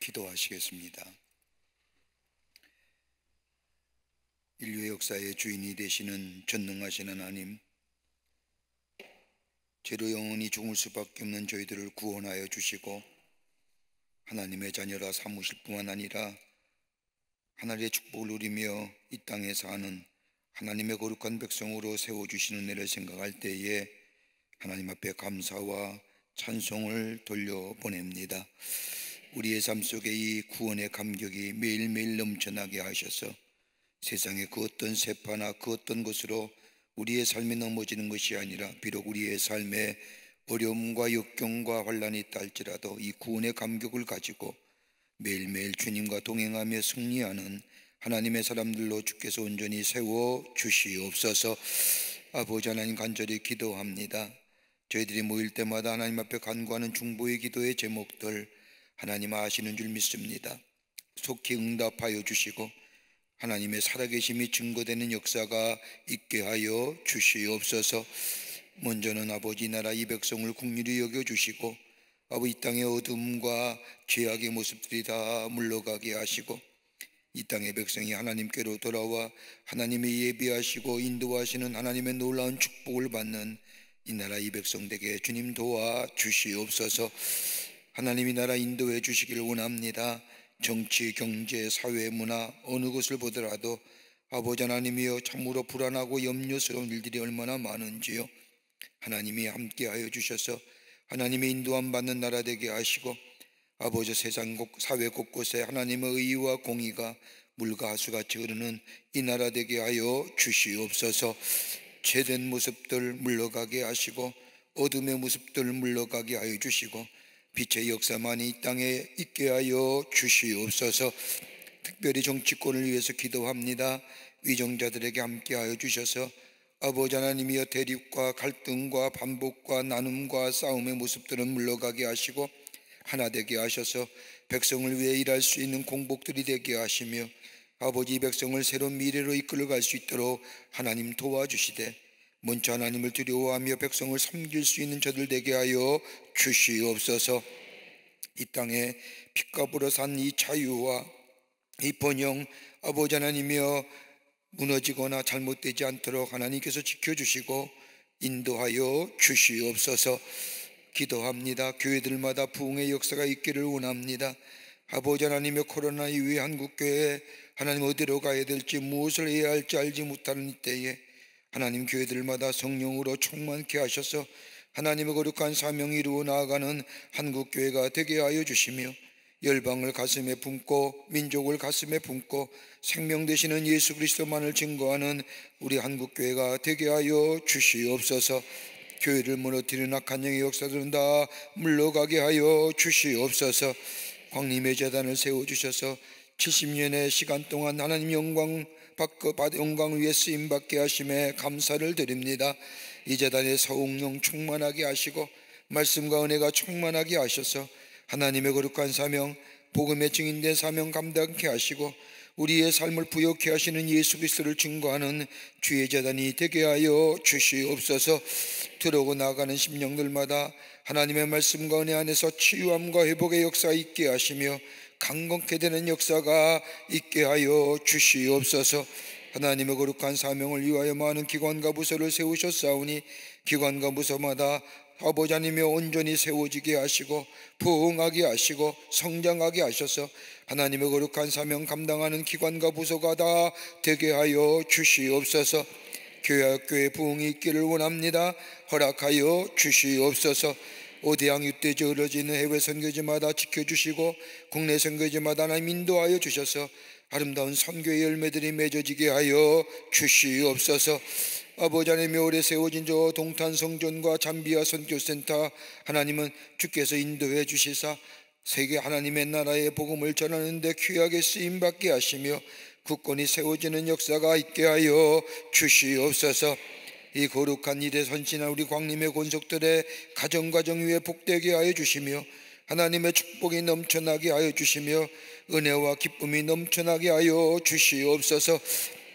기도하시겠습니다. 인류의 역사의 주인이 되시는 전능하신 하나님, 죄로 영원히 죽을 수밖에 없는 저희들을 구원하여 주시고 하나님의 자녀라 삼으실 뿐만 아니라 하나님의 축복을 누리며 이 땅에 사는 하나님의 거룩한 백성으로 세워주시는 은혜를 생각할 때에 하나님 앞에 감사와 찬송을 돌려보냅니다. 우리의 삶 속에 이 구원의 감격이 매일매일 넘쳐나게 하셔서 세상의 그 어떤 세파나 그 어떤 것으로 우리의 삶이 넘어지는 것이 아니라 비록 우리의 삶에 어려움과 역경과 환난이 있다 할지라도 이 구원의 감격을 가지고 매일매일 주님과 동행하며 승리하는 하나님의 사람들로 주께서 온전히 세워 주시옵소서. 아버지 하나님, 간절히 기도합니다. 저희들이 모일 때마다 하나님 앞에 간구하는 중보의 기도의 제목들 하나님 아시는 줄 믿습니다. 속히 응답하여 주시고 하나님의 살아계심이 증거되는 역사가 있게 하여 주시옵소서. 먼저는 아버지 나라 이 백성을 긍휼히 여겨주시고 아버지 이 땅의 어둠과 죄악의 모습들이 다 물러가게 하시고 이 땅의 백성이 하나님께로 돌아와 하나님의 예비하시고 인도하시는 하나님의 놀라운 축복을 받는 이 나라 이 백성에게 주님 도와 주시옵소서. 하나님이 나라 인도해 주시기를 원합니다. 정치, 경제, 사회, 문화 어느 것을 보더라도 아버지 하나님이여 참으로 불안하고 염려스러운 일들이 얼마나 많은지요. 하나님이 함께하여 주셔서 하나님의 인도함 받는 나라 되게 하시고 아버지 세상 사회 곳곳에 하나님의 의와 공의가 물과 하수같이 흐르는 이 나라 되게 하여 주시옵소서. 죄된 모습들 물러가게 하시고 어둠의 모습들 물러가게 하여 주시고 빛의 역사만이 이 땅에 있게 하여 주시옵소서. 특별히 정치권을 위해서 기도합니다. 위정자들에게 함께하여 주셔서 아버지 하나님이여 대립과 갈등과 반복과 나눔과 싸움의 모습들은 물러가게 하시고 하나 되게 하셔서 백성을 위해 일할 수 있는 공복들이 되게 하시며 아버지 백성을 새로운 미래로 이끌어갈 수 있도록 하나님 도와주시되 먼저 하나님을 두려워하며 백성을 섬길 수 있는 저들 되게 하여 주시옵소서. 이 땅에 핏과 불어 산 이 자유와 이 번영 아버지 하나님이여 무너지거나 잘못되지 않도록 하나님께서 지켜주시고 인도하여 주시옵소서. 기도합니다. 교회들마다 부흥의 역사가 있기를 원합니다. 아버지 하나님의 코로나 이후에 한국교회 하나님 어디로 가야 될지 무엇을 해야 할지 알지 못하는 이때에 하나님 교회들마다 성령으로 충만케 하셔서 하나님의 거룩한 사명이 이루어 나아가는 한국교회가 되게 하여 주시며 열방을 가슴에 품고 민족을 가슴에 품고 생명 되시는 예수 그리스도만을 증거하는 우리 한국교회가 되게 하여 주시옵소서. 교회를 무너뜨리는 악한 영의 역사들은 다 물러가게 하여 주시옵소서. 광림의 제단을 세워주셔서 70년의 시간 동안 하나님 영광 위에 쓰임받게 하심에 감사를 드립니다. 이 제단에 서웅령 충만하게 하시고 말씀과 은혜가 충만하게 하셔서 하나님의 거룩한 사명, 복음의 증인된 사명 감당케 하시고 우리의 삶을 부욕케 하시는 예수 그리스도를 증거하는 주의 제단이 되게 하여 주시옵소서. 들어오고 나가는 심령들마다 하나님의 말씀과 은혜 안에서 치유함과 회복의 역사 있게 하시며 강건케 되는 역사가 있게 하여 주시옵소서. 하나님의 거룩한 사명을 위하여 많은 기관과 부서를 세우셨사오니 기관과 부서마다 아버지 하나님의 온전히 세워지게 하시고 부흥하게 하시고 성장하게 하셔서 하나님의 거룩한 사명 감당하는 기관과 부서가 다 되게 하여 주시옵소서. 교회 부흥이 있기를 원합니다. 허락하여 주시옵소서. 오대양 유대지 흐러지는 해외 선교지마다 지켜주시고 국내 선교지마다 하나님 인도하여 주셔서 아름다운 선교의 열매들이 맺어지게 하여 주시옵소서. 아버지 하나님의 오래 세워진 저 동탄 성전과 잠비아 선교센터 하나님은 주께서 인도해 주시사 세계 하나님의 나라의 복음을 전하는데 귀하게 쓰임받게 하시며 국권이 세워지는 역사가 있게 하여 주시옵소서. 이 거룩한 일에 선신한 우리 광림의 권속들의 가정 위에 복되게 하여 주시며 하나님의 축복이 넘쳐나게 하여 주시며 은혜와 기쁨이 넘쳐나게 하여 주시옵소서.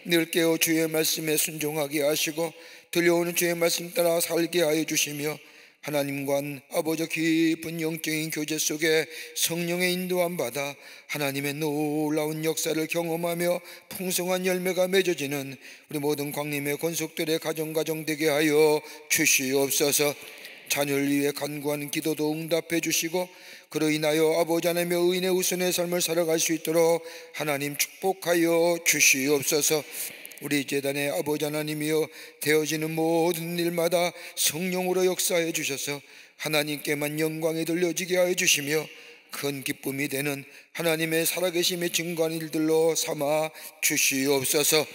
늘 깨어 주의 말씀에 순종하게 하시고 들려오는 주의 말씀 따라 살게 하여 주시며 하나님과 아버지 깊은 영적인 교제 속에 성령의 인도함 받아 하나님의 놀라운 역사를 경험하며 풍성한 열매가 맺어지는 우리 모든 광림의 권속들의 가정 되게 하여 주시옵소서. 자녀를 위해 간구하는 기도도 응답해 주시고 그로 인하여 아버지 하나님의 의인의 우선의 삶을 살아갈 수 있도록 하나님 축복하여 주시옵소서. 우리 재단의 아버지 하나님이여, 되어지는 모든 일마다 성령으로 역사해 주셔서 하나님께만 영광이 돌려지게 하여 주시며 큰 기쁨이 되는 하나님의 살아계심의 증거한 일들로 삼아 주시옵소서.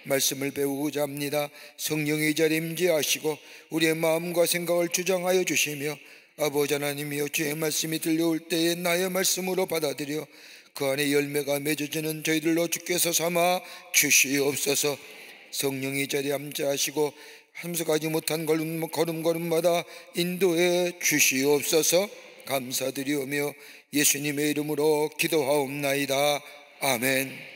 말씀을 배우고자 합니다. 성령의 이 자리에 임재하시고 우리의 마음과 생각을 주장하여 주시며 아버지 하나님이여, 주의 말씀이 들려올 때에 나의 말씀으로 받아들여 그 안에 열매가 맺어지는 저희들로 주께서 삼아 주시옵소서. 성령이 이 자리에 함께하시고 함석하지 못한 걸음걸음마다 인도해 주시옵소서. 감사드리오며 예수님의 이름으로 기도하옵나이다. 아멘.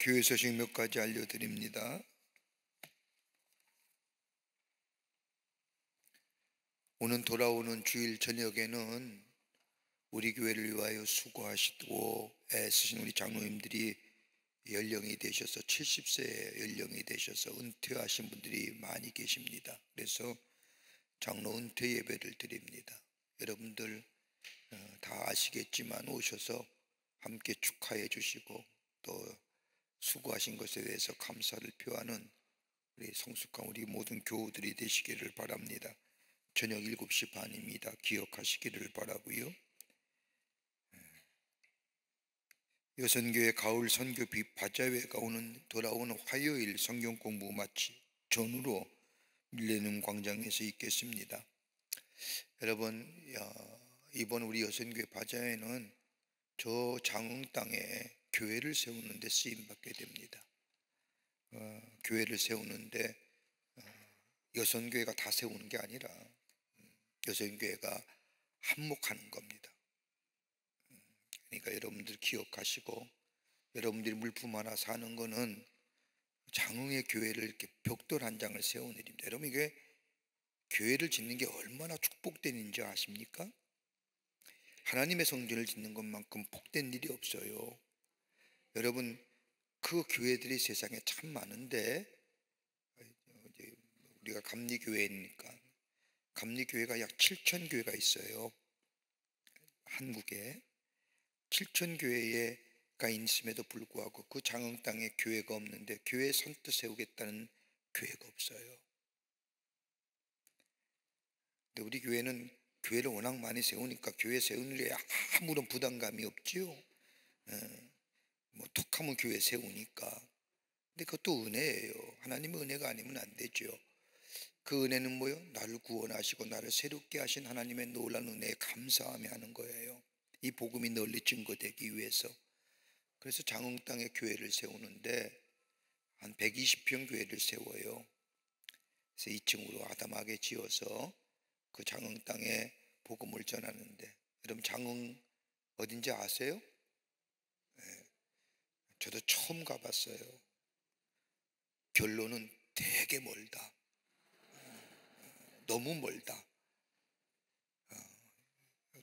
교회 소식 몇 가지 알려드립니다. 오늘 돌아오는 주일 저녁에는 우리 교회를 위하여 수고하시고 애쓰신 우리 장로님들이 연령이 되셔서 70세 연령이 되셔서 은퇴하신 분들이 많이 계십니다. 그래서 장로 은퇴 예배를 드립니다. 여러분들 다 아시겠지만 오셔서 함께 축하해 주시고 또 수고하신 것에 대해서 감사를 표하는 우리 성숙한 우리 모든 교우들이 되시기를 바랍니다. 저녁 7시 반입니다. 기억하시기를 바라고요. 여선교회 가을 선교 바자회가 돌아오는 화요일 성경 공부 마치 전후로 밀레니엄 광장에서 있겠습니다. 여러분, 이번 우리 여선교회 바자회는 저 장흥 땅에 교회를 세우는 데 쓰임 받게 됩니다. 교회를 세우는데 여선교회가 다 세우는 게 아니라 여선교회가 한몫하는 겁니다. 그러니까 여러분들 기억하시고, 여러분들이 물품 하나 사는 거는 장흥의 교회를 이렇게 벽돌 한 장을 세우는 일입니다. 여러분, 이게 교회를 짓는 게 얼마나 축복된 일인지 아십니까? 하나님의 성전을 짓는 것만큼 복된 일이 없어요. 여러분, 그 교회들이 세상에 참 많은데, 우리가 감리교회니까 감리교회가 약 7천 교회가 있어요. 한국에 7천 교회가 있음에도 불구하고 그 장흥 땅에 교회가 없는데, 교회 선뜻 세우겠다는 교회가 없어요. 근데 우리 교회는 교회를 워낙 많이 세우니까 교회 세우는 일에 아무런 부담감이 없지요. 뭐 툭하면 교회 세우니까. 근데 그것도 은혜예요. 하나님의 은혜가 아니면 안 되죠. 그 은혜는 뭐요? 나를 구원하시고 나를 새롭게 하신 하나님의 놀라운 은혜에 감사하며 하는 거예요. 이 복음이 널리 증거되기 위해서. 그래서 장흥 땅에 교회를 세우는데 한 120평 교회를 세워요. 그래서 2층으로 아담하게 지어서 그 장흥 땅에 복음을 전하는데, 여러분 장흥 어딘지 아세요? 네, 저도 처음 가봤어요. 결론은 되게 멀다. 너무 멀다.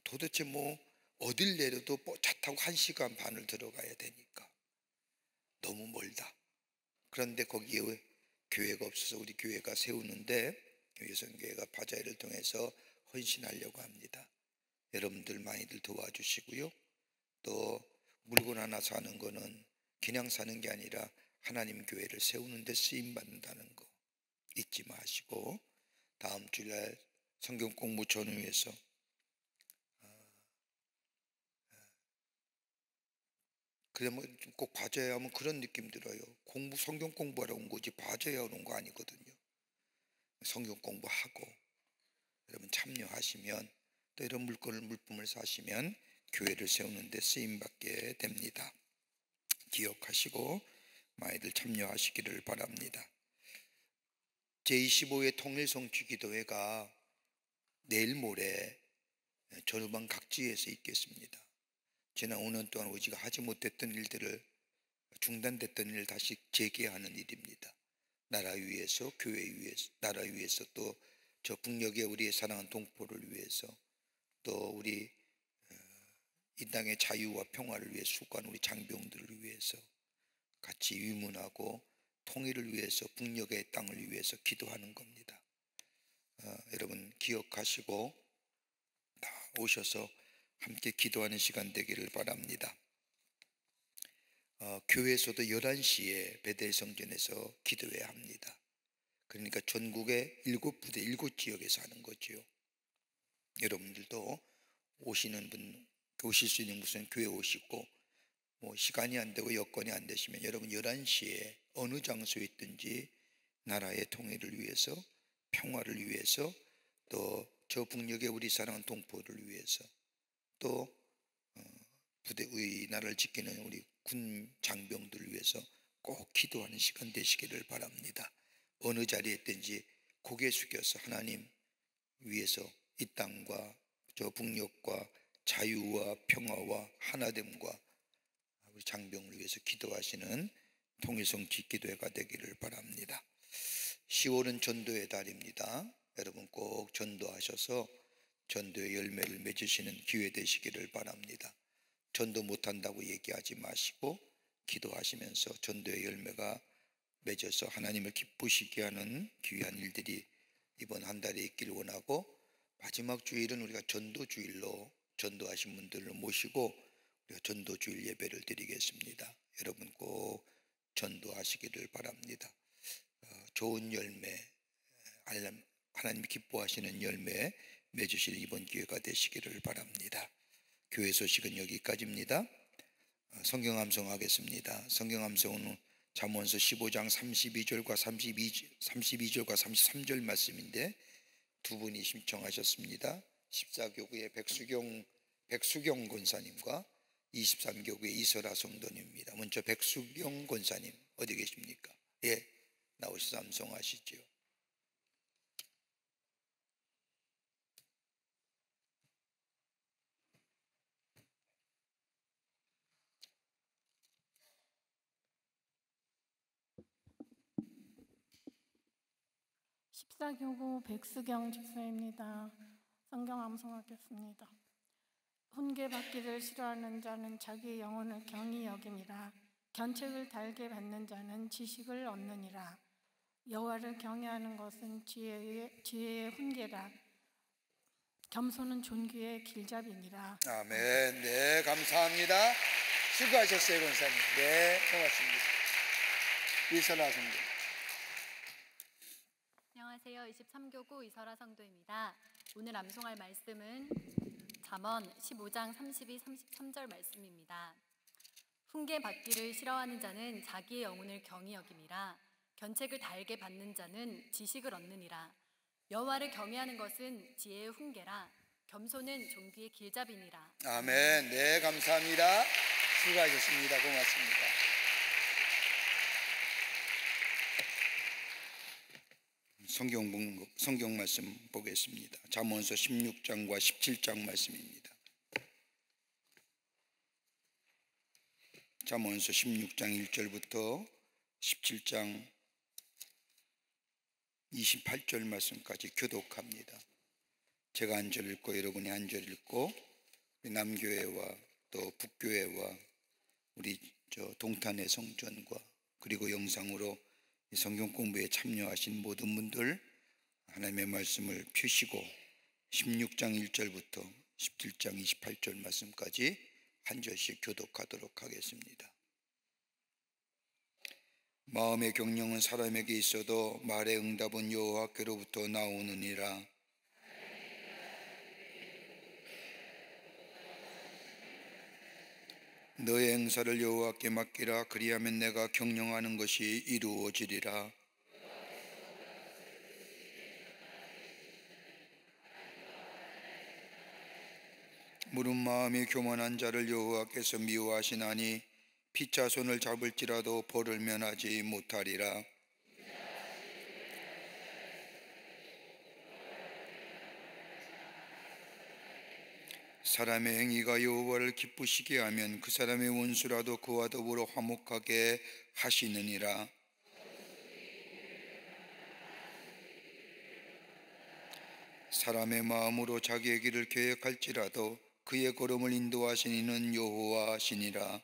도대체 뭐 어딜 내려도 차 타고 1시간 반을 들어가야 되니까 너무 멀다. 그런데 거기에 교회가 없어서 우리 교회가 세우는데, 여선교회가 바자회를 통해서 헌신하려고 합니다. 여러분들 많이들 도와주시고요. 또 물건 하나 사는 거는 그냥 사는 게 아니라 하나님 교회를 세우는 데 쓰임 받는다는 거 잊지 마시고, 다음 주일날 성경 공부 전후에서 그러면 꼭 바자회 하면 그런 느낌 들어요. 성경 공부하러 온 거지 바자회 하러 온 거 아니거든요. 성경 공부하고 여러분 참여하시면, 또 이런 물품을 사시면 교회를 세우는 데 쓰임 받게 됩니다. 기억하시고 많이들 참여하시기를 바랍니다. 제25회 통일성취기도회가 내일 모레 전후방 각지에서 있겠습니다. 지난 5년 동안 우리가 하지 못했던 일들을, 중단됐던 일을 다시 재개하는 일입니다. 나라 위해서, 교회 위해서, 나라 위해서, 또 저 북녘의 우리의 사랑하는 동포를 위해서, 또 우리 이 땅의 자유와 평화를 위해 수고하는 우리 장병들을 위해서 같이 위문하고 통일을 위해서, 북녘의 땅을 위해서 기도하는 겁니다. 여러분 기억하시고 다 오셔서 함께 기도하는 시간 되기를 바랍니다. 교회에서도 11시에 베델 성전에서 기도해야 합니다. 그러니까 전국의 7부대 7지역에서 하는 거죠. 여러분들도 오실 수 있는 곳은 교회 오시고, 시간이 안 되고 여건이 안 되시면 여러분 11시에 어느 장소에 있든지 나라의 통일을 위해서, 평화를 위해서, 또 저 북녘의 우리 사랑하는 동포를 위해서, 또 우리 나라를 지키는 우리 군 장병들을 위해서 꼭 기도하는 시간 되시기를 바랍니다. 어느 자리에 있든지 고개 숙여서 하나님 위해서 이 땅과 저 북녘과 자유와 평화와 하나됨과 우리 장병을 위해서 기도하시는 통일성 기도회가 되기를 바랍니다. 10월은 전도의 달입니다. 여러분 꼭 전도하셔서 전도의 열매를 맺으시는 기회 되시기를 바랍니다. 전도 못한다고 얘기하지 마시고 기도하시면서 전도의 열매가 맺어서 하나님을 기쁘시게 하는 귀한 일들이 이번 한 달에 있기를 원하고, 마지막 주일은 우리가 전도주일로 전도하신 분들을 모시고 우리가 전도주일 예배를 드리겠습니다. 여러분 꼭 전도하시기를 바랍니다. 좋은 열매, 하나님이 기뻐하시는 열매 맺으시는 이번 기회가 되시기를 바랍니다. 교회 소식은 여기까지입니다. 성경 암송하겠습니다. 성경 암송은 잠언서 15장 32절과 32절과 33절 말씀인데 두 분이 신청하셨습니다. 14교구의 백수경 권사님과 23교구의 이설아 성도님입니다. 먼저 백수경 권사님 어디 계십니까? 예, 나오셔서 암송하시죠. 십사교구 백수경 집사입니다. 성경 암송하겠습니다. 훈계받기를 싫어하는 자는 자기 영혼을 경히 여김이라. 견책을 달게 받는 자는 지식을 얻느니라. 여호와를 경외하는 것은 지혜의 훈계라. 겸손은 존귀의 길잡이니라. 아멘. 네, 감사합니다. 수고하셨어요, 권사님. 네, 고맙습니다. 이설아 성도. 안녕하세요. 23교구 이설아 성도입니다. 오늘 암송할 말씀은 잠언 15장 32, 33절 말씀입니다. 훈계받기를 싫어하는 자는 자기의 영혼을 경히 여김이라. 견책을 달게 받는 자는 지식을 얻느니라. 여호와를 경외하는 것은 지혜의 훈계라. 겸손은 존귀의 길잡이니라. 아멘. 네, 감사합니다. 수고하셨습니다. 고맙습니다. 성경 말씀 보겠습니다. 잠언서 16장과 17장 말씀입니다. 잠언서 16장 1절부터 17장 28절 말씀까지 교독합니다. 제가 한 절 읽고 여러분이 한 절 읽고 우리 남교회와 또 북교회와 우리 동탄의 성전과 그리고 영상으로 성경 공부에 참여하신 모든 분들 하나님의 말씀을 펴시고 16장 1절부터 17장 28절 말씀까지 한 절씩 교독하도록 하겠습니다. 마음의 경영은 사람에게 있어도 말의 응답은 여호와께로부터 나오느니라. 너의 행사를 여호와께 맡기라. 그리하면 내가 경영하는 것이 이루어지리라. 무릇 마음이 교만한 자를 여호와께서 미워하시나니 피차 손을 잡을지라도 벌을 면하지 못하리라. 사람의 행위가 여호와를 기쁘시게 하면 그 사람의 원수라도 그와 더불어 화목하게 하시느니라. 사람의 마음으로 자기의 길을 계획할지라도 그의 걸음을 인도하신 이는 여호와시니라.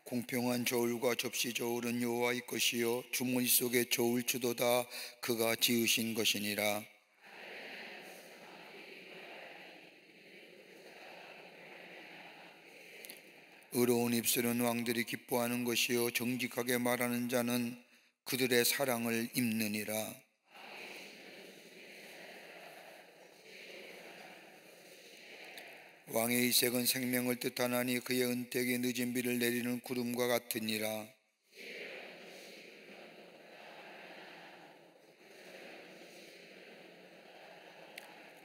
공평한 저울과 접시 저울은 여호와의 것이요 주머니 속의 저울추도 다 그가 지으신 것이니라. 의로운 입술은 왕들이 기뻐하는 것이요 정직하게 말하는 자는 그들의 사랑을 입느니라. 왕의 이색은 생명을 뜻하나니 그의 은택에 늦은 비를 내리는 구름과 같으니라.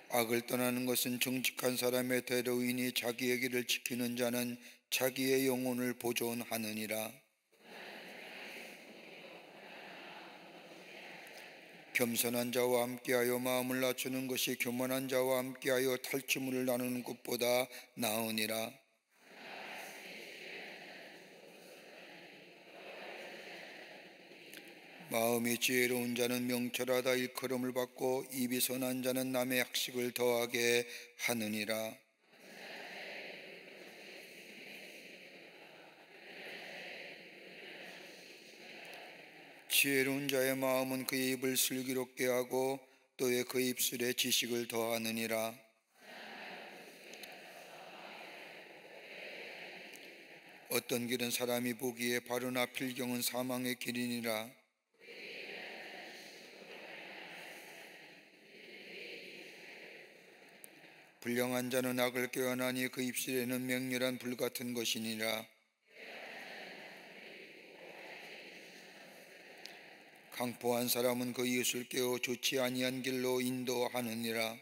악을 떠나는 것은 정직한 사람의 대로이니 자기의 길을 지키는 자는 자기의 영혼을 보존하느니라. 겸손한 자와 함께하여 마음을 낮추는 것이 교만한 자와 함께하여 탈취물을 나누는 것보다 나으니라. 마음이 지혜로운 자는 명철하다 일컬음을 받고 입이 선한 자는 남의 학식을 더하게 하느니라. 지혜로운 자의 마음은 그의 입을 슬기롭게 하고 또의 그 입술에 지식을 더하느니라. 어떤 길은 사람이 보기에 바르나 필경은 사망의 길이니라. 불량한 자는 악을 꾀하나니 그 입술에는 맹렬한 불 같은 것이니라. 강포한 사람은 그 이웃을 깨워 좋지 아니한 길로 인도하느니라.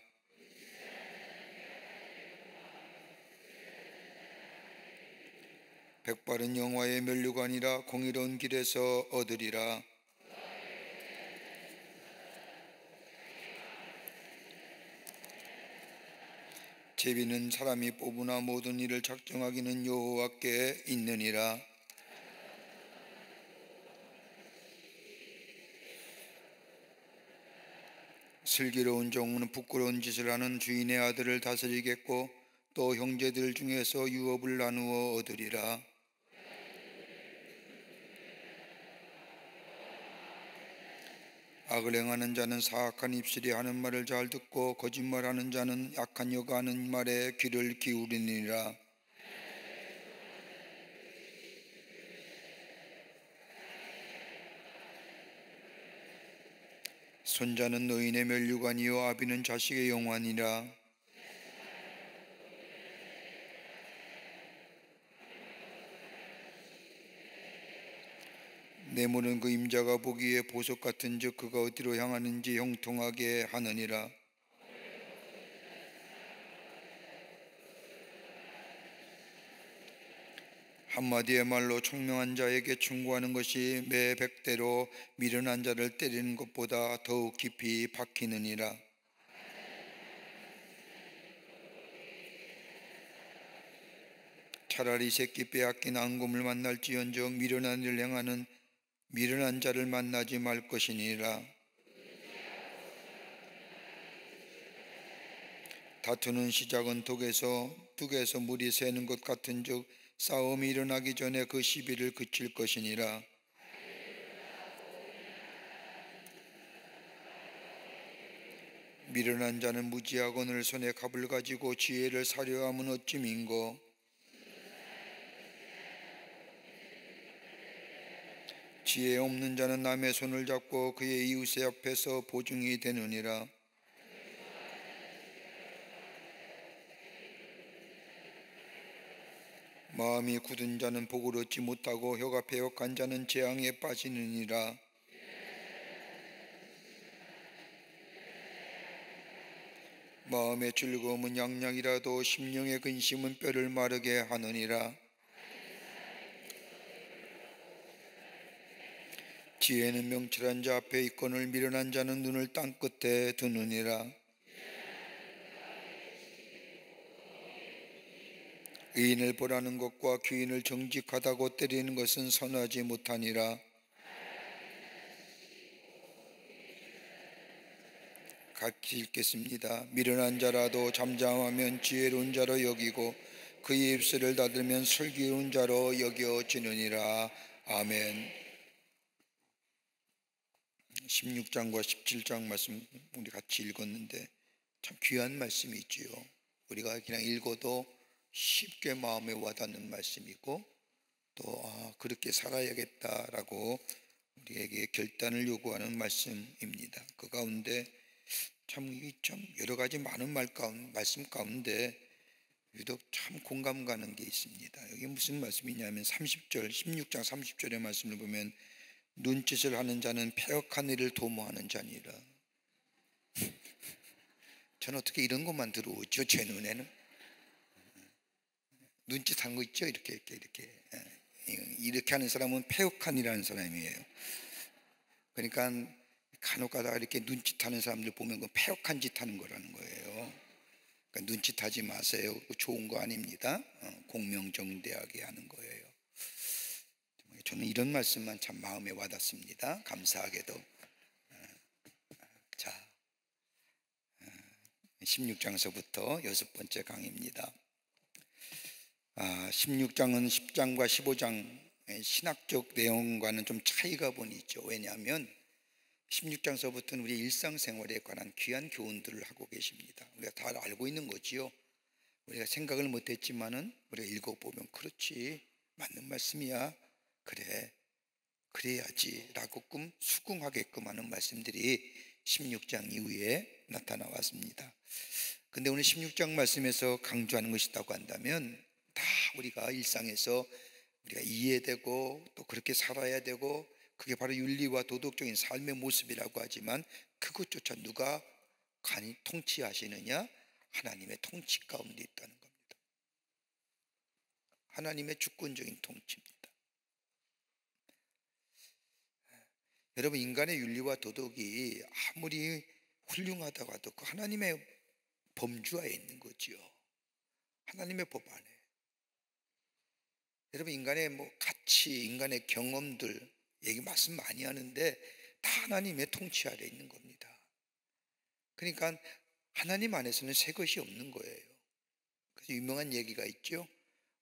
백발은 영화의 면류관이라 공의로운 길에서 얻으리라. 제비는 사람이 뽑으나 모든 일을 작정하기는 여호와께 있느니라. 슬기로운 종은 부끄러운 짓을 하는 주인의 아들을 다스리겠고 또 형제들 중에서 유업을 나누어 얻으리라. 악을 행하는 자는 사악한 입술이 하는 말을 잘 듣고 거짓말하는 자는 약한 여가 하는 말에 귀를 기울이니라. 손자는 노인의 면류관이요 아비는 자식의 영환이라. 뇌물은 그 임자가 보기에 보석 같은즉 그가 어디로 향하는지 형통하게 하느니라. 한마디의 말로 총명한 자에게 충고하는 것이 매 100대로 미련한 자를 때리는 것보다 더욱 깊이 박히느니라. 차라리 새끼 빼앗긴 앙금을 만날지언정 미련한 일을 행하는 미련한 자를 만나지 말 것이니라. 다투는 시작은 둑에서 물이 새는 것 같은즉 싸움이 일어나기 전에 그 시비를 그칠 것이니라. 미련한 자는 무지하거늘 손에 갑을 가지고 지혜를 사려 함은 어찌민고. 지혜 없는 자는 남의 손을 잡고 그의 이웃의 앞에서 보증이 되느니라. 마음이 굳은 자는 복을 얻지 못하고 혀가 배역한 자는 재앙에 빠지느니라. 마음의 즐거움은 양약이라도 심령의 근심은 뼈를 마르게 하느니라. 지혜는 명철한 자 앞에 있거늘 미련한 자는 눈을 땅 끝에 두느니라. 의인을 보라는 것과 귀인을 정직하다고 때리는 것은 선하지 못하니라. 같이 읽겠습니다. 미련한 자라도 잠잠하면 지혜로운 자로 여기고 그의 입술을 닫으면 슬기로운 자로 여겨지느니라. 아멘. 16장과 17장 말씀 우리 같이 읽었는데 참 귀한 말씀이 있지요. 우리가 그냥 읽어도 쉽게 마음에 와닿는 말씀이고 또 그렇게 살아야겠다라고 우리에게 결단을 요구하는 말씀입니다. 그 가운데 참 여러 가지 많은 말씀 가운데 유독 참 공감 가는 게 있습니다. 여기 무슨 말씀이냐면 30절 16장 30절의 말씀을 보면 눈짓을 하는 자는 패역한 일을 도모하는 자니라. 저는 어떻게 이런 것만 들어오죠? 제 눈에는 눈짓하는 거 있죠? 이렇게 하는 사람은 패역한이라는 사람이에요. 그러니까 간혹가다가 이렇게 눈짓하는 사람들 보면 그 패역한 짓 하는 거라는 거예요. 그러니까 눈짓하지 마세요. 좋은 거 아닙니다. 공명정대하게 하는 거예요. 저는 이런 말씀만 참 마음에 와닿습니다. 감사하게도. 자, 16장서부터 6번째 강의입니다. 16장은 10장과 15장의 신학적 내용과는 좀 차이가 보니 있죠. 왜냐하면 16장서부터는 우리의 일상생활에 관한 귀한 교훈들을 하고 계십니다. 우리가 다 알고 있는 거지요. 우리가 생각을 못했지만은 우리가 읽어보면 그렇지, 맞는 말씀이야, 그래, 그래야지 라고 수긍하게끔 하는 말씀들이 16장 이후에 나타나 왔습니다. 근데 오늘 16장 말씀에서 강조하는 것이 있다고 한다면 다 우리가 일상에서 우리가 이해되고 또 그렇게 살아야 되고 그게 바로 윤리와 도덕적인 삶의 모습이라고 하지만 그것조차 누가 간이 통치하시느냐? 하나님의 통치 가운데 있다는 겁니다. 하나님의 주권적인 통치입니다. 여러분, 인간의 윤리와 도덕이 아무리 훌륭하다고 하도 그 하나님의 범주하에 있는 거지요. 하나님의 법 안에. 여러분, 인간의 가치, 인간의 경험들 얘기 말씀 많이 하는데 다 하나님의 통치 아래 있는 겁니다. 그러니까 하나님 안에서는 새 것이 없는 거예요. 그래서 유명한 얘기가 있죠.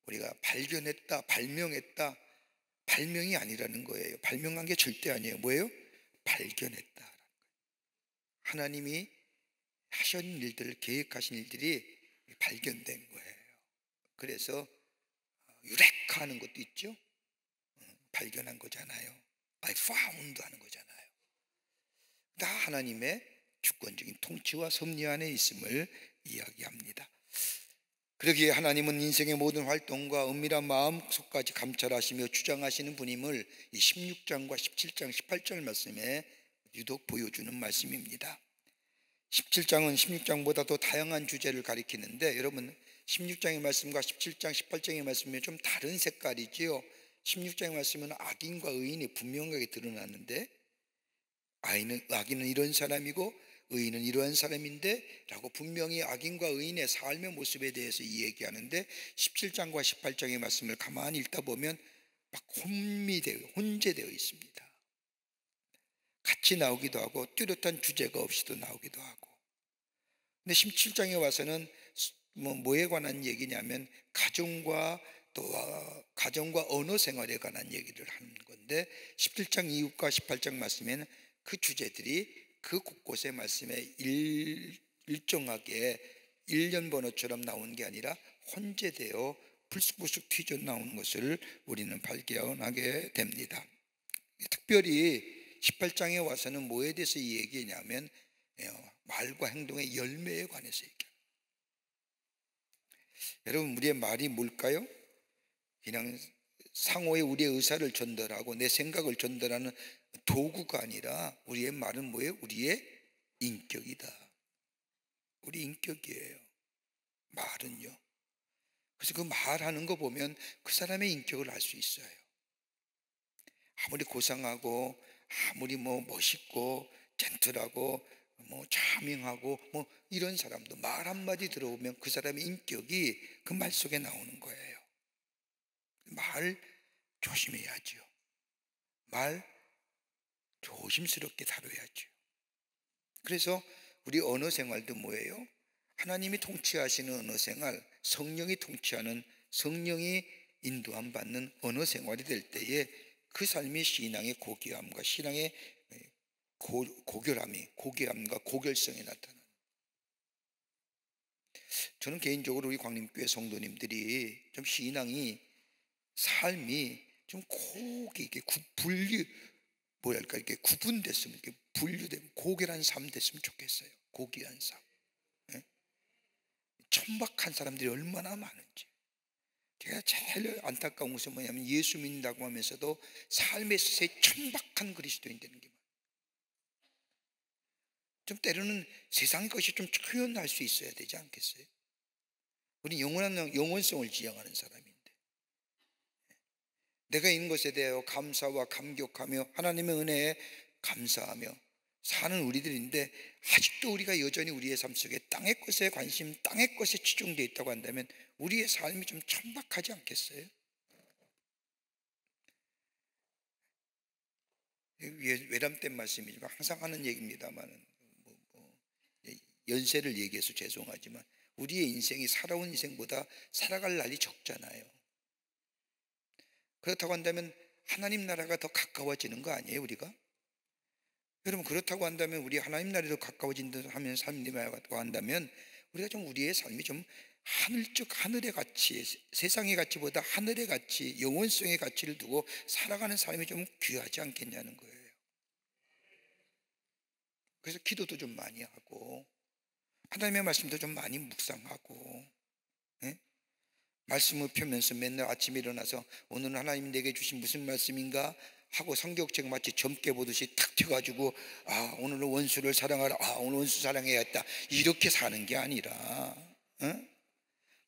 우리가 발견했다, 발명했다. 발명이 아니라는 거예요. 발명한 게 절대 아니에요. 뭐예요? 발견했다. 하나님이 하신 일들, 계획하신 일들이 발견된 거예요. 그래서 유레카 하는 것도 있죠. 발견한 거잖아요. I found 하는 거잖아요. 다 하나님의 주권적인 통치와 섭리 안에 있음을 이야기합니다. 그러기에 하나님은 인생의 모든 활동과 은밀한 마음속까지 감찰하시며 주장하시는 분임을 이 16장과 17장, 18절 말씀에 유독 보여주는 말씀입니다. 17장은 16장보다 더 다양한 주제를 가리키는데 여러분 16장의 말씀과 17장, 18장의 말씀이 좀 다른 색깔이지요. 16장의 말씀은 악인과 의인이 분명하게 드러나는데 악인은 이런 사람이고 의인은 이러한 사람인데 라고 분명히 악인과 의인의 삶의 모습에 대해서 이야기하는데 17장과 18장의 말씀을 가만히 읽다 보면 막 혼재되어 있습니다. 같이 나오기도 하고 뚜렷한 주제가 없이도 나오기도 하고. 근데 17장에 와서는 뭐에 관한 얘기냐면 가정과 언어 생활에 관한 얘기를 하는 건데 17장 이후과 18장 말씀에는 그 주제들이 그 곳곳의 말씀에 일정하게 일련 번호처럼 나온 게 아니라 혼재되어 불쑥불쑥 튀져 나오는 것을 우리는 발견하게 됩니다. 특별히 18장에 와서는 뭐에 대해서 이 얘기냐면 말과 행동의 열매에 관해서 얘기합니다. 여러분, 우리의 말이 뭘까요? 그냥 상호에 우리의 의사를 전달하고 내 생각을 전달하는 도구가 아니라 우리의 말은 뭐예요? 우리의 인격이다. 우리 인격이에요. 말은요. 그래서 그 말하는 거 보면 그 사람의 인격을 알 수 있어요. 아무리 고상하고 아무리 뭐 멋있고 젠틀하고 뭐 차밍하고 뭐 이런 사람도 말 한마디 들어보면 그 사람의 인격이 그 말 속에 나오는 거예요. 말 조심해야죠. 말 조심스럽게 다뤄야죠. 그래서 우리 언어 생활도 뭐예요? 하나님이 통치하시는 언어 생활, 성령이 통치하는, 성령이 인도함 받는 언어 생활이 될 때에 그 삶이 신앙의 고귀함과 신앙의 고결함과 고결성이 나타나는. 저는 개인적으로 우리 광림교회 성도님들이 좀 신앙이, 삶이 좀 이렇게 이렇게 구분됐으면, 이렇게 분류되면 고결한 삶 됐으면 좋겠어요. 고귀한 삶. 예? 천박한 사람들이 얼마나 많은지. 제가 제일 안타까운 것은 뭐냐면 예수 믿는다고 하면서도 삶에 있어서 천박한 그리스도인 되는 게 많아요. 좀 때로는 세상의 것이 좀 표현할 수 있어야 되지 않겠어요? 우리 영원성을 지향하는 사람인데, 내가 있는 것에 대하여 감사와 감격하며 하나님의 은혜에 감사하며 사는 우리들인데, 아직도 우리가 여전히 우리의 삶 속에 땅의 것에 관심, 땅의 것에 치중되어 있다고 한다면 우리의 삶이 좀 천박하지 않겠어요? 외람된 말씀이지만 항상 하는 얘기입니다만, 연세를 얘기해서 죄송하지만 우리의 인생이 살아온 인생보다 살아갈 날이 적잖아요. 그렇다고 한다면 하나님 나라가 더 가까워지는 거 아니에요, 우리가? 여러분, 그렇다고 한다면 우리 하나님 나라에 더 가까워진다 하면, 삶이라고 한다면 우리가 좀 우리의 삶이 좀 하늘의 가치, 세상의 가치보다 하늘의 가치, 영원성의 가치를 두고 살아가는 삶이 좀 귀하지 않겠냐는 거예요. 그래서 기도도 좀 많이 하고 하나님의 말씀도 좀 많이 묵상하고, 예? 말씀을 펴면서 맨날 아침에 일어나서 오늘 하나님 내게 주신 무슨 말씀인가 하고 성경책 마치 점괘 보듯이 탁 펴가지고, 오늘은 원수를 사랑하라, 오늘 원수 사랑해야겠다, 이렇게 사는 게 아니라,